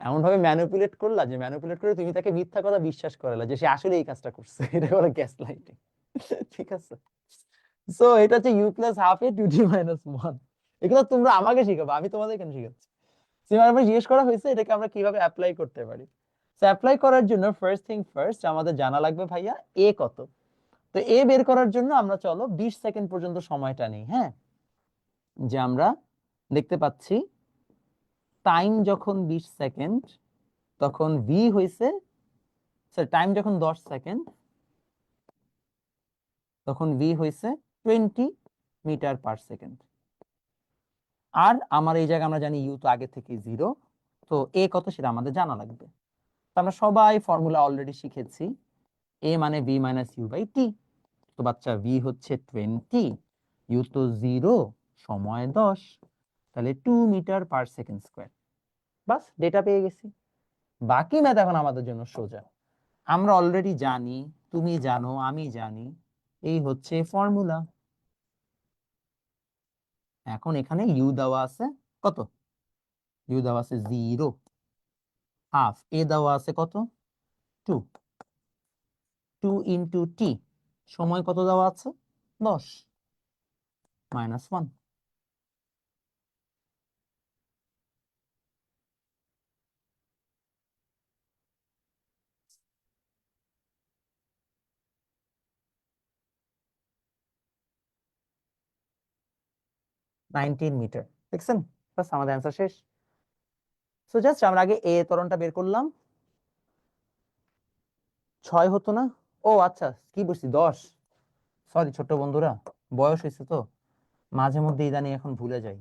এমন ভাবে ম্যানিপুলেট করলা যে ম্যানিপুলেট করে তুমি তাকে মিথ্যা কথা বিশ্বাস করালা যে সে আসলে এই কাজটা করছে, এটা হলো গ্যাস লাইটিং। ঠিক আছে? সো এটা হচ্ছে u plus half a two t minus one. এগুলো তোমরা আমাকে শিখাবো, আমি তোমাদের কেন শিখাচ্ছি? সিমার আমার জিজ্ঞেস করা হয়েছে এটাকে আমরা কিভাবে অ্যাপ্লাই করতে পারি। সো অ্যাপ্লাই করার জন্য ফার্স্ট থিং ফার্স্ট আমাদের জানা লাগবে ভাইয়া এ কত। তো এ বের করার জন্য আমরা চলো 20 সেকেন্ড পর্যন্ত সময়টা নেই, হ্যাঁ, যে আমরা দেখতে পাচ্ছি টাইম যখন 20 সেকেন্ড তখন ভি হয়েছে, টাইম যখন 10 সেকেন্ড তখন ভি হয়েছে 20 মিটার/সেকেন্ড। আর আমার এই জায়গায় আমরা জানি ইউ তো আগে থেকে 0, তো এ কত সেটা আমাদের জানা লাগবে। তো আমরা সবাই ফর্মুলা অলরেডি শিখেছি, এ মানে ভি মাইনাস ইউ বাই টি। তো বাচ্চা ভি হচ্ছে 20, ইউ তো 0, সময় 10, তাহলে 2 মিটার/সেকেন্ড স্কোয়ার। বাস ডেটা পেয়ে গেছি। বাকি ম্যাথ এখন আমাদের জন্য সোজা। আমরা অলরেডি জানি, তুমি জানো, আমি জানি, এই হচ্ছে ফর্মুলা। এখন এখানে ইউ দেওয়া আছে কত? ইউ দেওয়া আছে 0, হাফ। এ দেওয়া আছে কত? 2, 2 ইন্টু টি, সময় কত দেওয়া আছে? 10, -1। 19 মিটার, দেখছেন? বাস আমাদের অ্যান্সার শেষ। সো জাস্ট আমরা আগে এ ত্বরণটা বের করলাম। 6 হতো না? ও আচ্ছা, কি বলছি 10। সরি ছোট্ট বন্ধুরা, বয়স হয়েছে তো, মাঝে মধ্যে ইদানিং এখন ভুলে যাই।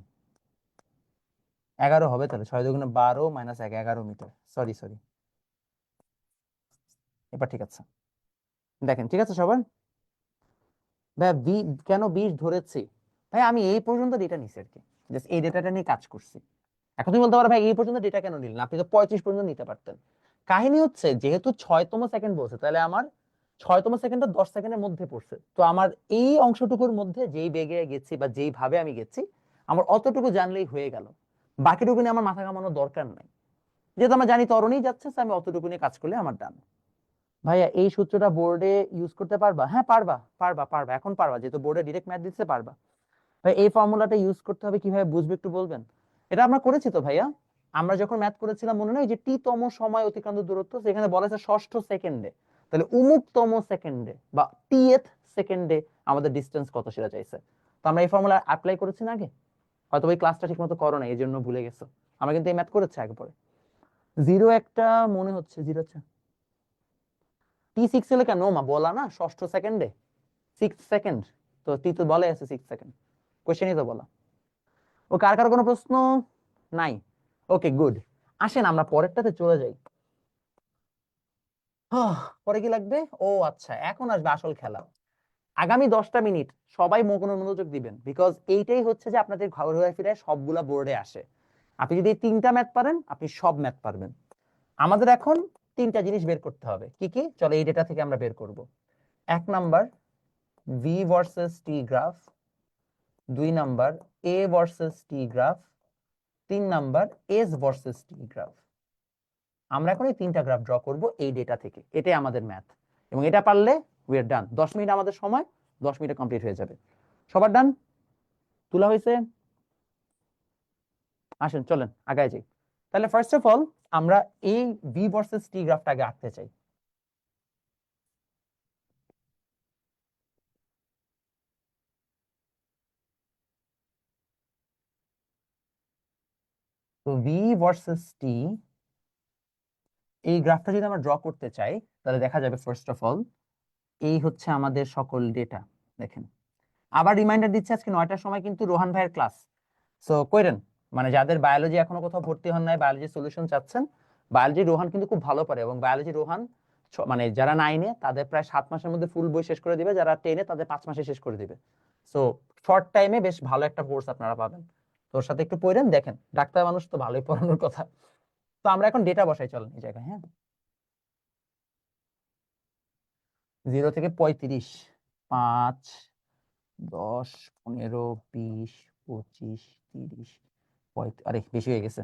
11 হবে তাহলে, 6 দুগুণে 12 মাইনাস 1, 11 মিটার। সরি সরি, এবার ঠিক আছে। দেখেন ঠিক আছে সবার? ভাই কেন 20 ধরেছি? ভাই আমি এই পর্যন্ত ডেটা নিছি আর কি, জাস্ট এই ডেটাটা নিয়ে কাজ করছি। এখন তুমি বলতে পারো ভাই এই পর্যন্ত ডেটা কেন নিলেন, আপনি তো 35 পর্যন্ত নিতে পারতেন। কাহিনী হচ্ছে যেহেতু 6তম সেকেন্ড বলছে, তাহলে আমার 6তম সেকেন্ডটা 10 সেকেন্ডের মধ্যে পড়ছে, তো আমার এই অংশটুকুর মধ্যে যেই বেগে গেছি বা যেইভাবে আমি গেছি, আমার অতটুকু জানলেই হয়ে গেল। বাকিটুকু নিয়ে আমার মাথা ঘামানোর দরকার নাই। যেহেতু আমরা জানি ত্বরণেই যাচ্ছে, আমি অতটুকু নিয়ে কাজ করলে আমার ডান। ভাইয়া এই সূত্রটা বোর্ডে ইউজ করতে পারবা? হ্যাঁ পারবা, পারবা পারবা, এখন পারবা, যেহেতু বোর্ডে ডিরেক্ট ম্যাথ দিতে পারবা। ভাই এই ফর্মুলাটা ইউজ করতে হবে কিভাবে বুঝবে একটু বলবেন? এটা আমরা করেছি তো ভাইয়া, আমরা যখন ম্যাথ করেছিলাম মনে নয় যে টি তম সময় অতিক্রান্ত দূরত্ব, সেখানে বলা আছে ষষ্ঠ সেকেন্ডে, তাহলে উমুকতম সেকেন্ডে বা টিএথ সেকেন্ডে আমাদের ডিসটেন্স কত সেটা চাইছে। তো আমরা এই ফর্মুলা অ্যাপ্লাই করেছি না আগে? হয়তো ওই ক্লাসটা ঠিক মতো করো না, এই জন্য ভুলে গেছো। আমরা কিন্তু এই ম্যাথ করেছি আগে পরে। 0 একটা মনে হচ্ছে 0, আচ্ছা T6 এলে কেন মা বলা না ষষ্ঠ সেকেন্ডে, 6 সেকেন্ড, তো টি তো বলে আছে 6 সেকেন্ড, কোশ্চেনই তো বলা। ও কার কার কোনো প্রশ্ন নাই? ওকে গুড, আসেন আমরা পরেরটাতে চলে যাই। পরে কি লাগবে? ও আচ্ছা, এখন আসবে আসল খেলা। আগামী 10টা মিনিট সবাই কোনো মনোযোগ দিবেন, বিকজ এইটাই হচ্ছে যে আপনাদের ঘরে ফিরে সবগুলা বোর্ডে আসে। আপনি যদি এই 3টা ম্যাথ পারেন, আপনি সব ম্যাথ পারবেন। আমাদের এখন 3টা জিনিস বের করতে হবে। কি কি? চলো এই ডেটা থেকে আমরা বের করব। 1 number V versus T graph, 2 number A versus T graph, 3 number S versus T graph. আমরা এখন এই 3টা গ্রাফ ড্র করব এই ডেটা থেকে, এটাই আমাদের ম্যাথ। এবং এটা পারলে উই আর ডান। 10 মিনিট আমাদের সময়, 10 মিনিটে কমপ্লিট হয়ে যাবে। সবার ডান? তোলা হয়েছে? আসেন চলেন আগায় যাই। তাহলে ফার্স্ট অফ অল আমরা এই ভি ভার্সেস টি গ্রাফটা আগে আঁকতে চাই। তো ভি ভার্সেস টি, এই গ্রাফটা যদি আমরা ড্র করতে চাই, তাহলে দেখা যাবে ফার্স্ট অফ অল এই হচ্ছে আমাদের সকল ডেটা। দেখেন, আবার রিমাইন্ডার দিচ্ছে আজকে 9টার সময় কিন্তু রোহান ভাইয়ের ক্লাস। সো কইরেন, মানে যাদের বায়োলজি এখনো কোথাও ভর্তি হন নাই, বায়োলজি সলিউশন চাচ্ছেন, বায়োলজি রোহান কিন্তু খুব ভালো পারে, এবং বায়োলজি রোহান মানে যারা 9-এ তাদের প্রায় 7 মাসের মধ্যে ফুল বই শেষ করে দিবে, যারা 10-এ তাদের 5 মাসে শেষ করে দিবে। সো শর্ট টাইমে বেশ ভালো একটা কোর্স আপনারা পাবেন। তোর সাথে একটু পড়েন, দেখেন ডাক্তার মানুষ তো ভালোই পড়ানোর কথা। তো আমরা এখন ডেটা বসাই চলেন এই জায়গায়, হ্যাঁ। 0 থেকে 35, 5, 10, 15, 20, 25, 30, আরে বেশি হয়ে গেছে।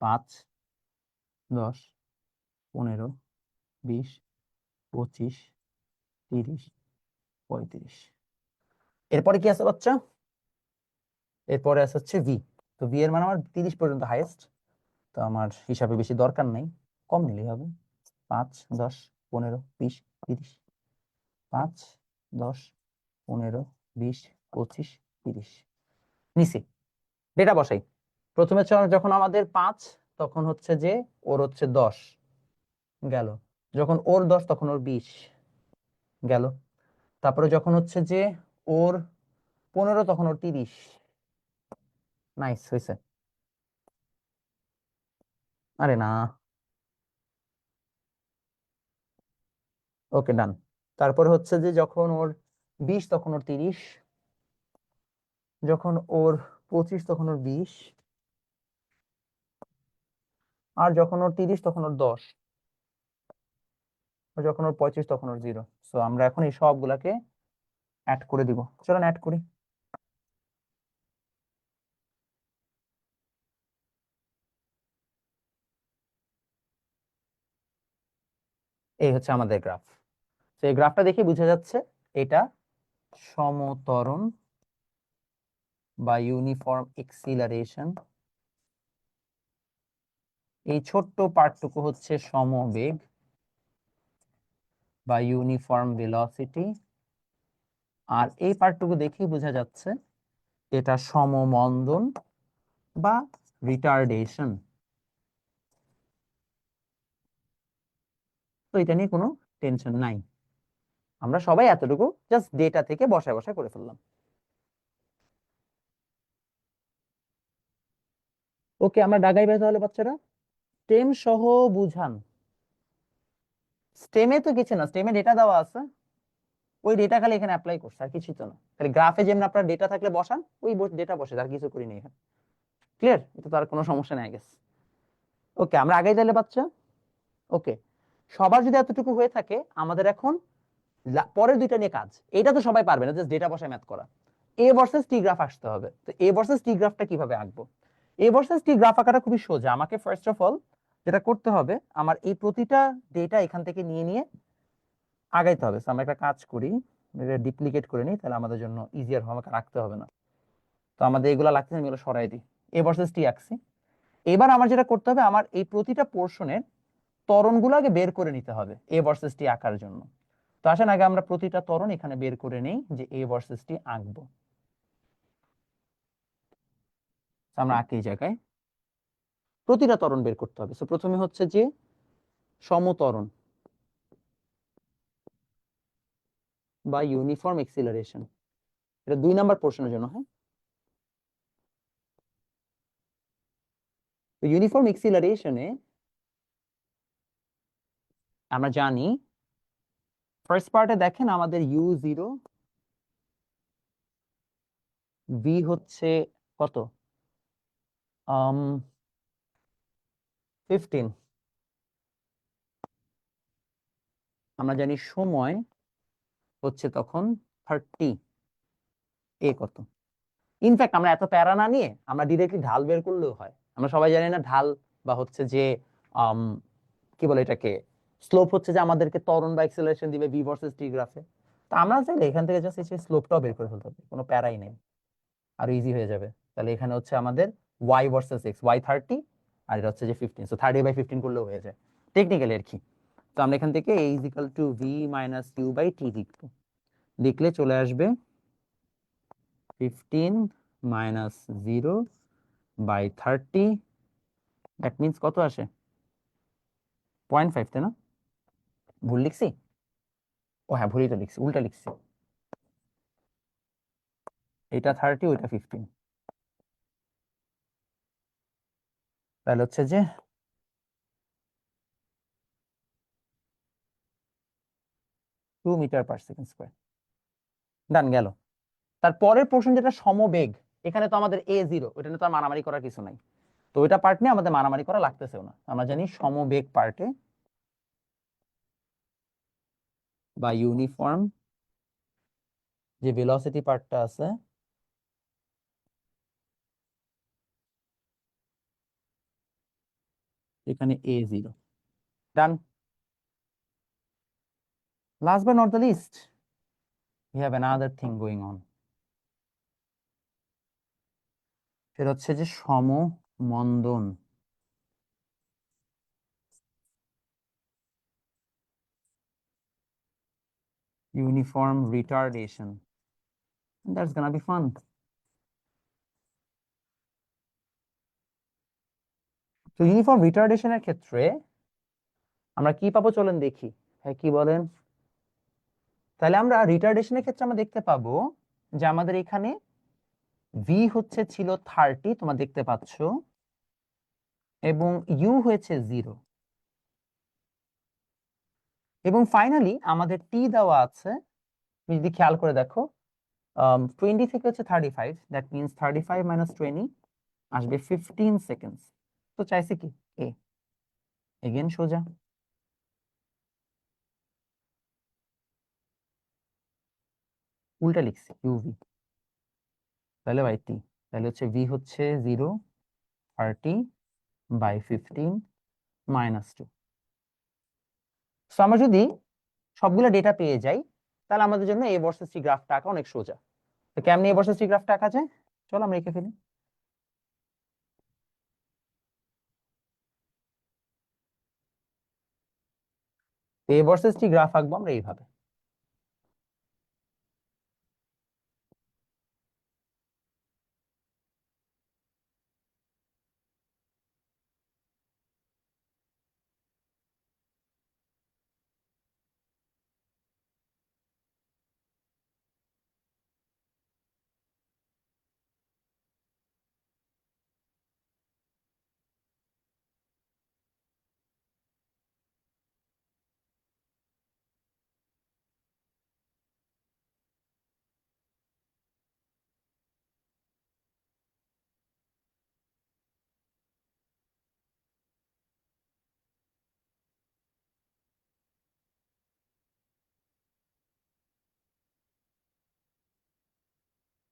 5, 10, 15, 20, 25, 30, 35। এরপরে কি আছে বাচ্চা? এরপরে আছে হচ্ছে ভি। তো ভি এর মানে আমার 30 পর্যন্ত হাইয়েস্ট, তো আমার হিসাবে বেশি দরকার নাই। কম নিলেই হবে, 5 10 15 20 30, 5 10 15 20 25 30 নিচে ডেটা বসাই। প্রথমে যখন আমাদের 5 তখন হচ্ছে যে ওর হচ্ছে 10 গেল, যখন ওর 10 তখন ওর 20 গেল, তারপরে যখন হচ্ছে যে ওর 15 তখন ওর 30। নাইস হয়েছে। আরে না, ওকে ডান। তারপর হচ্ছে যে যখন ওর 20 তখন ওর 30, যখন ওর 25 তখন ওর 20, আর যখন ওর 30 তখন ওর 10, আর যখন ওর 35 তখন ওর 0। সো আমরা এখন এই সবগুলাকে অ্যাড করে দিব, চলুন অ্যাড করি। এই হচ্ছে আমাদের গ্রাফ। তো এই গ্রাফটা দেখে বোঝা যাচ্ছে এটা সমত্বরণ বা ইউনিফর্ম এক্সিলারেশন। এই ছোট্ট পার্টটুকু হচ্ছে সমবেগ বা ইউনিফর্ম ভেলোসিটি, আর এই পার্টটুকু দেখেই বোঝা যাচ্ছে এটা সমমন্দন বা রিটার্ডেশন। তো এটা নিয়ে কোনো টেনশন নাই, আমরা সবাই এতটুকু জাস্ট ডেটা থেকে বসায় বসায় করে ফেললাম। ওকে, আমরা ডাগাই ভাই তাহলে বাচ্চারা স্টেম সহ বুঝান। স্টেমে তো কিছু না, স্টেমে ডেটা দেওয়া আছে, ওই ডেটা খালি এখানে অ্যাপ্লাই করছে, আর কিছুই তো না। খালি গ্রাফে যেমন আপনার ডেটা থাকলে বসান, ওই ডেটা বসে, আর কিছু করিনি এখানে। ক্লিয়ার? এটা তো আর কোনো সমস্যা নাই গেছে। ওকে, আমরা আগে তাহলে বাচ্চা। ওকে, সবার যদি এতটুকু হয়ে থাকে, আমাদের এখন পরের দুইটা নিয়ে কাজ। এটা তো সবাই পারবে না, জাস্ট ডেটা বসায় ম্যাথ করা। এ ভার্সেস টি গ্রাফ আসতে হবে। তো এ ভার্সেস টি গ্রাফটা কিভাবে আঁকবো? এ ভার্সেস টি গ্রাফ আঁকাটা খুবই সোজা। আমাকে ফার্স্ট অফ অল যেটা করতে হবে, আমার এই প্রতিটা ডেটা এখান থেকে নিয়ে নিয়ে আগাইতে হবে। আমরা একটা কাজ করি, ডিপ্লিকেট করে নিই, তাহলে আমাদের জন্য ইজিয়ার হবে, আমাকে রাখতে হবে না। তো আমাদের এগুলো লাগছে, আমি এগুলো সরাই দিই। এ ভার্সেস টি আঁকছি। এবার আমার যেটা করতে হবে, আমার এই প্রতিটা পোর্শনের ত্বরণগুলো আগে বের করে নিতে হবে এ ভার্সেস টি আঁকার জন্য। তো আসেন আগে আমরা প্রতিটা ত্বরণ এখানে বের করে নেই, যে এ ভার্সেস টি আঁকবো। আমরা আঁকি এই জায়গায় প্রতিটা ত্বরণ বের করতে হবে। তো প্রথমে হচ্ছে যে সমত্বরণ বা ইউনিফর্ম এক্সিলারেশন, এটা 2 নাম্বার পোর্শনের জন্য। হ্যাঁ, তো ইউনিফর্ম এক্সিলারেশনে আমরা জানি ফার্স্ট পার্টে দেখেন আমাদের u0 v হচ্ছে কত, 15। আমরা জানি সময় হচ্ছে তখন 30। এ কত? ইনফ্যাক্ট আমরা এত প্যারা না নিয়ে আমরা ডিরেক্টলি ঢাল বের করলেও হয়। আমরা সবাই জানি না ঢাল বা হচ্ছে যে আম, কি বলে এটাকে, স্লোপ হচ্ছে যে আমাদেরকে ত্বরণ বা এক্সেলারেশন দিবে ভি ভার্সেস টি গ্রাফে। তো আমরা চাইলে এখান থেকে জাস্ট এই স্লোপটাও বের করে ফেলতে হবে, কোনো প্যারাই নেই, আর ইজি হয়ে যাবে। তাহলে এখানে হচ্ছে আমাদের ওয়াই ভার্সেস এক্স, ওয়াই 30 আর এটা হচ্ছে যে 15, সো 30/15 করলেও হয়ে যায় টেকনিক্যালি আর কি। তো আমরা এখান থেকে a is equal to V minus you by T লিখবো। লিখলে চলে আসবে 15 মাইনাস 0/30, দ্যাট মিনস কত আসে, 0.5, তাই না? ভুল লিখছি? ও হ্যাঁ, ভুলই তো লিখছি, উল্টা লিখছি। এটা 30, ওইটা 15, তাহলে হচ্ছে যে 2 মিটার/সেকেন্ড স্কোয়ার। ডান গেল। তারপরের পোর্শন যেটা সমবেগ, এখানে তো আমাদের a0, ওটা নিয়ে তো আর মারামারি করার কিছু নাই। তো ওইটা পার্ট নিয়ে আমাদের মারামারি করা লাগতেছেও না। আমরা জানি সমবেগ পার্টে বা ইউনিফর্ম যে ভেলোসিটি পার্টটা আছে, এখানে a0। Done. Last but not the least, we have another thing going on. সেটা হচ্ছে যে সমমন্দন। Uniform retardation, that's gonna be fun. তো ইউনিফর্ম রিটার্ডেশনের ক্ষেত্রে আমরা কি পাবো চলেন দেখি। হ্যাঁ কি বলেন? তাহলে আমরা রিটার্ডেশনের ক্ষেত্রে আমরা দেখতে পাবো যে আমাদের এখানে ভি হচ্ছে ছিল 30, তোমরা দেখতে পাচ্ছ, এবং ইউ হয়েছে 0, এবং ফাইনালি আমাদের টি দেওয়া আছে। তুমি যদি খেয়াল করে দেখো 20 থেকে হচ্ছে 35, দ্যাট মিনস 35 মাইনাস 20 আসবে 15 সেকেন্ডস। তো চাইছে কি এ, এগেন সোজা। উল্টা লিখছি ইউভি, তাহলে বাই টি, তাহলে হচ্ছে ভি হচ্ছে 0, 30 বাই 15 মাইনাস 2। সো আমরা যদি সবগুলো ডেটা পেয়ে যাই তাহলে আমাদের জন্য এ ভার্সেস টি গ্রাফটা আঁকা অনেক সোজা। তো কেমনে এ ভার্সেস টি গ্রাফটা আঁকা যায়, চলো আমরা এঁকে ফেলি। এ ভার্সেস টি গ্রাফ আঁকবো আমরা এইভাবে।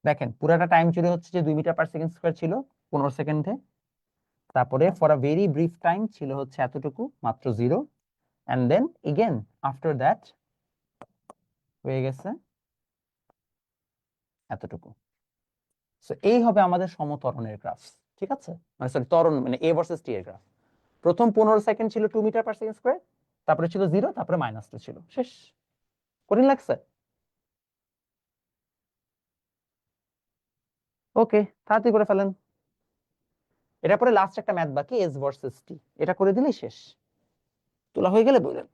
দেখেন পুরাটা টাইম চুরি হচ্ছে যে 2 মিটার পার সেকেন্ড স্কয়ার ছিল 15 সেকেন্ডে, তারপরে for a very brief time ছিল হচ্ছে এতটুকু মাত্র 0, and then again after that হয়ে গেছে এতটুকু। সো এই হবে আমাদের সমত্বরণের গ্রাফ, ঠিক আছে, মানে সরি ত্বরণ মানে এ ভার্সেস টি এর গ্রাফ। প্রথম 15 সেকেন্ড ছিল 2 মিটার পার সেকেন্ড স্কয়ার, তারপরে ছিল 0, তারপরে -2 ছিল, শেষ। কঠিন লাগছে? ওকে, তাড়াতাড়ি করে ফেলেন। এটা পরে লাস্ট একটা ম্যাথ বাকি, এস ভার্সেস টি, এটা করে দিলেই শেষ। তোলা হয়ে গেলে বললেন।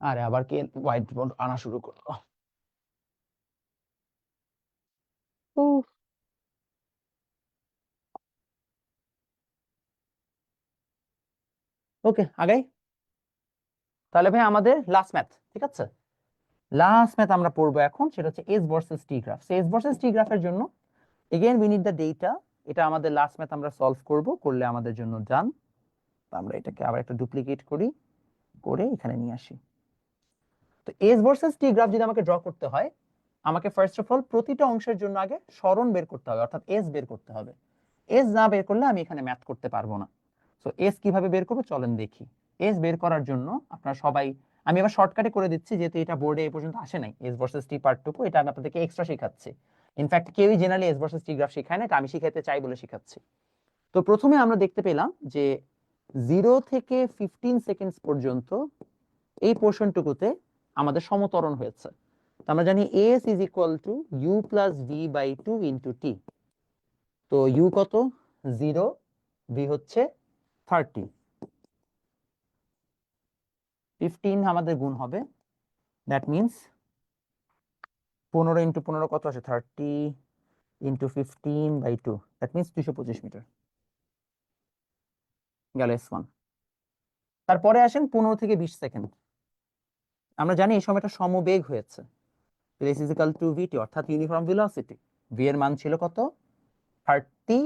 আরে আবার কে হোয়াইট বোর্ড আনা শুরু করলো? ওকে আগাই। তাহলে ভাই আমাদের লাস্ট ম্যাথ, ঠিক আছে, লাস্ট ম্যাথ আমরা পড়বো এখন, সেটা হচ্ছে এস ভার্সেস টি গ্রাফ। এস ভার্সেস টি গ্রাফের জন্য again we need the data. এটা আমাদের লাস্ট ম্যাথ আমরা সলভ করব, করলে আমাদের জন্য ডান। আমরা এটাকে আবার একটা ডুপ্লিকেট করি, করে এখানে নিয়ে আসি। তো এস ভার্সেস টি গ্রাফ যদি আমাকে ড্র করতে হয়, আমাকে ফার্স্ট অফ অল প্রতিটা অংশের জন্য আগে সরণ বের করতে হবে, অর্থাৎ এস বের করতে হবে। এস না বের করলে আমি এখানে ম্যাথ করতে পারবো না। সো এস কিভাবে বের করবো চলেন দেখি। এস বের করার জন্য আপনারা সবাই, আমি এবার শর্টকাটে করে দিচ্ছি যেহেতু এটা বোর্ডে এই পর্যন্ত আসে নাই, এস ভার্সেস টি পার্টটুকু এটা আমি আপনাদেরকে এক্সট্রা শেখাচ্ছি। ইনফ্যাক্ট কেউই জেনারেলি এস ভার্সেস টি গ্রাফ শেখায় না, এটা আমি শিখাইতে চাই বলে শেখাচ্ছি। তো প্রথমে আমরা দেখতে পেলাম যে 0 থেকে 15 সেকেন্ডস পর্যন্ত এই পোর্শনটুকুতে আমাদের সমত্বরণ হয়েছে। তো আমরা জানি S is equal to you plus V by 2 into T. তো ইউ কত? 0, ভি হচ্ছে 30, 15 আমাদের গুণ হবে, দ্যাট মিনস 15 ইন্টু 15 কত আসে? 30 into 15 by 2, that means 225 metre গেল S1। তারপরে আসেন 15 থেকে 20 সেকেন্ড। আমরা জানি এই সময়টা সমবেগ হয়েছে, এস ইজ ইকুয়াল টু ভিটি অর্থাৎ ইউনিফর্ম ভেলোসিটি। ভি এর মান ছিল কত? 30,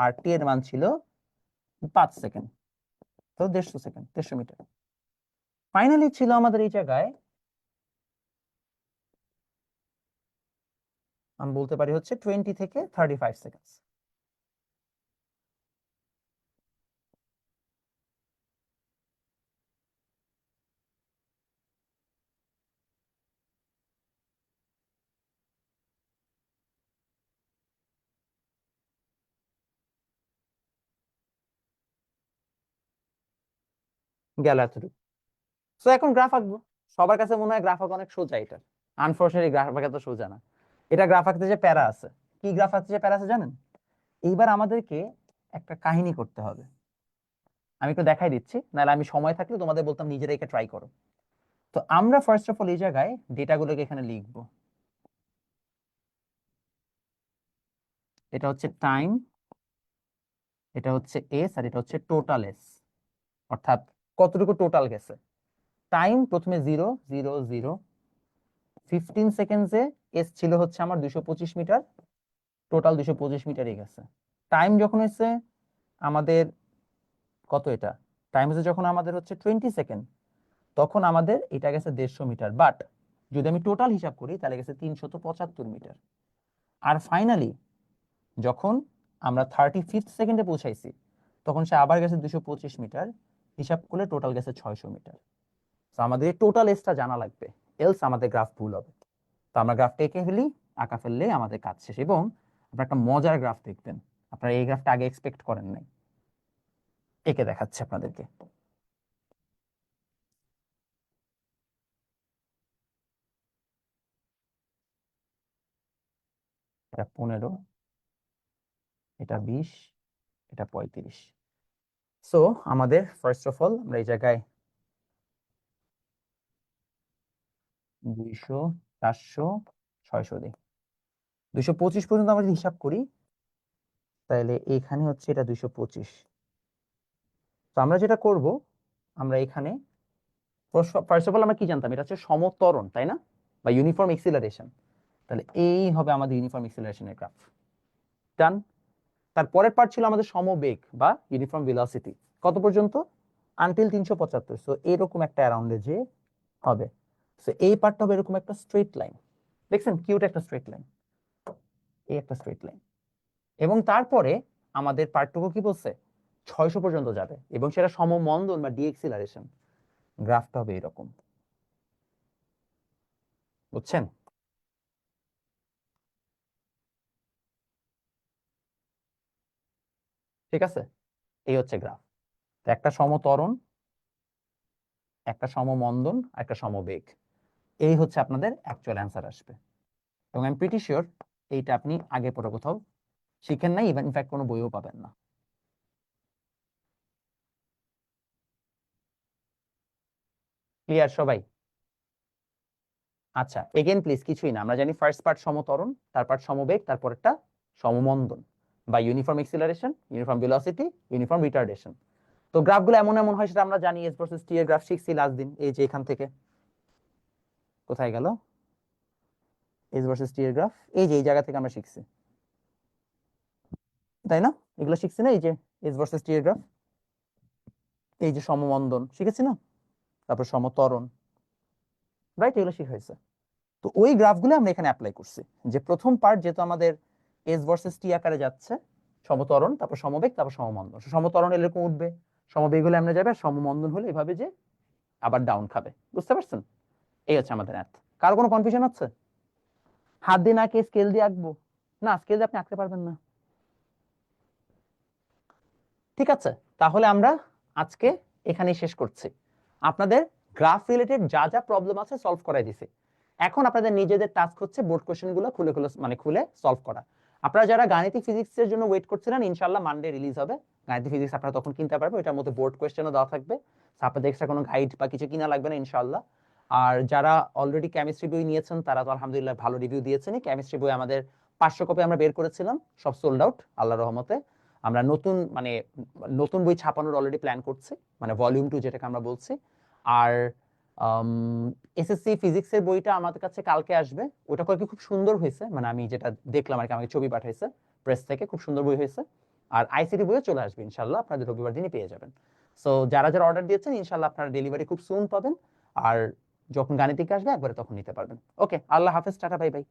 আর টি এর মান ছিল 5 সেকেন্ড, তো 150 সেকেন্ড, 150 মিটার। ফাইনালি ছিল আমাদের এই জায়গায় আমি বলতে পারি হচ্ছে 20 থেকে 35 সেকেন্ডস। গেল এতটুকু। তো এখন গ্রাফ আঁকবো। সবার কাছে মনে হয় গ্রাফ আঁকা অনেক সোজা, এটা আনফরচুনেটলি গ্রাফ আঁকা তো সোজা না। এটা গ্রাফ আঁকতে যে প্যারা আছে, কি গ্রাফ আঁকতে যে প্যারা আছে জানেন? এইবার আমাদেরকে একটা কাহিনী করতে হবে। আমি একটু দেখাই দিচ্ছি, নাহলে আমি সময় থাকলে তোমাদের বলতাম নিজেরাই ট্রাই করো। তো আমরা ফার্স্ট অফ অল এই জায়গায় ডেটাগুলোকে এখানে লিখবো। এটা হচ্ছে টাইম, এটা হচ্ছে এস, আর এটা হচ্ছে টোটাল এস, অর্থাৎ কতটুকু টোটাল গেছে। টাইম প্রথমে 0 0 0, 15 সেকেন্ডসে এস ছিল হচ্ছে আমার 225 মিটার, টোটাল 225 মিটারই গেছে। টাইম যখন হচ্ছে আমাদের কত, এটা টাইম হচ্ছে যখন আমাদের হচ্ছে 20 সেকেন্ড, তখন আমাদের এটা গেছে 150 মিটার। বাট যদি আমি টোটাল হিসাব করি তাহলে গেছে 375 মিটার। আর ফাইনালি যখন আমরা 35 সেকেন্ডে পৌঁছাইছি, তখন সে আবার গেছে 225 মিটার, হিসাব করলে টোটাল গেছে 600 মিটার। তো আমাদের টোটাল এসটা জানা লাগবে, এলস আমাদের গ্রাফ ভুল হবে। তো আমরা গ্রাফটা এঁকে ফেলি, আঁকা ফেললেই আমাদের কাজ শেষ। এবং আপনারা একটা মজার গ্রাফ দেখবেন, আপনারা এই গ্রাফটা আগে এক্সপেক্ট করেন নাই। এঁকে দেখাচ্ছে আপনাদেরকে। এটা 15, এটা 20, এটা 35। সো আমাদের ফার্স্ট অফ অল আমরা এই জায়গায় 200, 400, 600 দিই। 225 পর্যন্ত আমরা যদি হিসাব করি তাহলে এখানে হচ্ছে এটা 225। তো আমরা যেটা করব, আমরা এখানে ফার্স্ট অফ অল আমরা কি জানতাম, এটা হচ্ছে সমত্বরণ, তাই না, বা ইউনিফর্ম এক্সিলারেশন। তাহলে এই হবে আমাদের ইউনিফর্ম এক্সিলারেশনের গ্রাফ। ডান। তারপরের পার্ট ছিল আমাদের সমবেগ বা ইউনিফর্ম ভেলোসিটি, কত পর্যন্ত, আনটিল 375। সো এরকম একটা অ্যারাউন্ডে যে হবে। সো এই পার্টটা হবে এরকম একটা স্ট্রেট লাইন, দেখছেন কিউট একটা স্ট্রেট লাইন, এই একটা স্ট্রেট লাইন। এবং তারপরে আমাদের পার্টটুকু কি বলছে, 600 পর্যন্ত যাবে, এবং সেটা সমমন্দন বা ডিএক্সিলারেশন। গ্রাফটা হবে এরকম, বুঝছেন? ঠিক আছে, এই হচ্ছে গ্রাফ। একটা সমত্বরণ, একটা সমমন্দন, একটা সমবেগ, এই হচ্ছে আপনাদের অ্যাকচুয়াল অ্যান্সার আসবে। এবং আমি প্রিটি শিওর এইটা আপনি আগে পরে কোথাও শিখেন নাই, ইভেন ইনফ্যাক্ট কোনো বইও পাবেন না। ক্লিয়ার সবাই? আচ্ছা, এগেন প্লিজ, কিছুই না, আমরা জানি ফার্স্ট পার্ট সমত্বরণ, তার পার্ট সমবেগ, তারপরটা সমমন্দন বা uniform acceleration, uniform velocity, uniform retardation. তো গ্রাফগুলো এমন এমন হয় সেটা আমরা জানি, এস ভার্সেস টি এর গ্রাফ শিখছি লাস্ট দিন, এই যে এখান থেকে, কোথায় গেল এস ভার্সেস টি এর গ্রাফ, এই যে এই জায়গা থেকে আমরা শিখছি, তাই না? এগুলো শিখছি না, এই যে এস ভার্সেস টি এর গ্রাফ, এই যে সমমন্দন শিখেছি না, তারপর সমত্বরণ, রাইট, এগুলো শিখা হয়েছে। তো ওই গ্রাফগুলো আমরা এখানে অ্যাপ্লাই করছি, যে প্রথম পার্ট যেহেতু আমাদের এস ভার্সেস টি আকারে যাচ্ছে, সমত্বরণ, তারপর সমবেগ, তারপর সমমন্দন। সমত্বরণ এরকম উঠবে, সমবেগ হলে আমরা যাবে, আর সমমন্দন হলে এভাবে যে আবার ডাউন খাবে, বুঝতে পারছেন? এই হচ্ছে আমাদের ম্যাথ। কার কোনো কনফিউশন হচ্ছে? হাত দিয়ে না কে স্কেল দিয়ে আঁকবো? না, স্কেল দিয়ে আপনি আঁকতে পারবেন না। ঠিক আছে, তাহলে আমরা আজকে এখানেই শেষ করছি। আপনাদের গ্রাফ রিলেটেড যা যা প্রবলেম আছে সলভ করাই দিছি। এখন আপনাদের নিজেদের টাস্ক হচ্ছে বোর্ড কোশ্চেনগুলো খুলে খুলে মানে খুলে সলভ করা। আপনারা যারা গাণিতিক ফিজিক্সের জন্য ওয়েট করছিলেন, ইনশাআল্লাহ মানডে রিলিজ হবে গাণিতিক ফিজিক্স, আপনারা তখন কিনতে পারবেন। এটার মধ্যে বোর্ড কোশ্চেনও দেওয়া থাকবে, আপনাদের এক্সট্রা কোনো গাইড বা কিছু কিনা লাগবে না ইনশাআল্লাহ। আর যারা অলরেডি কেমিস্ট্রি বই নিয়েছেন তারা তো আলহামদুলিল্লাহ ভালো রিভিউ দিয়েছেন। কেমিস্ট্রি বই আমাদের 500 কপি আমরা বের করেছিলাম, সব সোল্ড আউট আল্লাহর রহমতে। আমরা নতুন মানে নতুন বই ছাপানোর অলরেডি প্ল্যান করছি, মানে ভলিউম 2 যেটাকে আমরা বলছি। আর এসএসসি ফিজিক্সের বইটা আমাদের কাছে কালকে আসবে, ওটা কয়েকটি খুব সুন্দর হয়েছে, মানে আমি যেটা দেখলাম আর কি, আমাকে ছবি পাঠাইছে প্রেস থেকে, খুব সুন্দর বই হয়েছে। আর আইসিটি বইও চলে আসবে ইনশাআল্লাহ, আপনাদের রবিবার দিনই পেয়ে যাবেন। সো যারা যারা অর্ডার দিয়েছেন ইনশাআল্লাহ আপনারা ডেলিভারি খুব সুন পাবেন। আর যখন গাণিতিক আসবে একবারে তখন নিতে পারবেন। ওকে, আল্লাহ হাফেজ, টাটা, বাই বাই।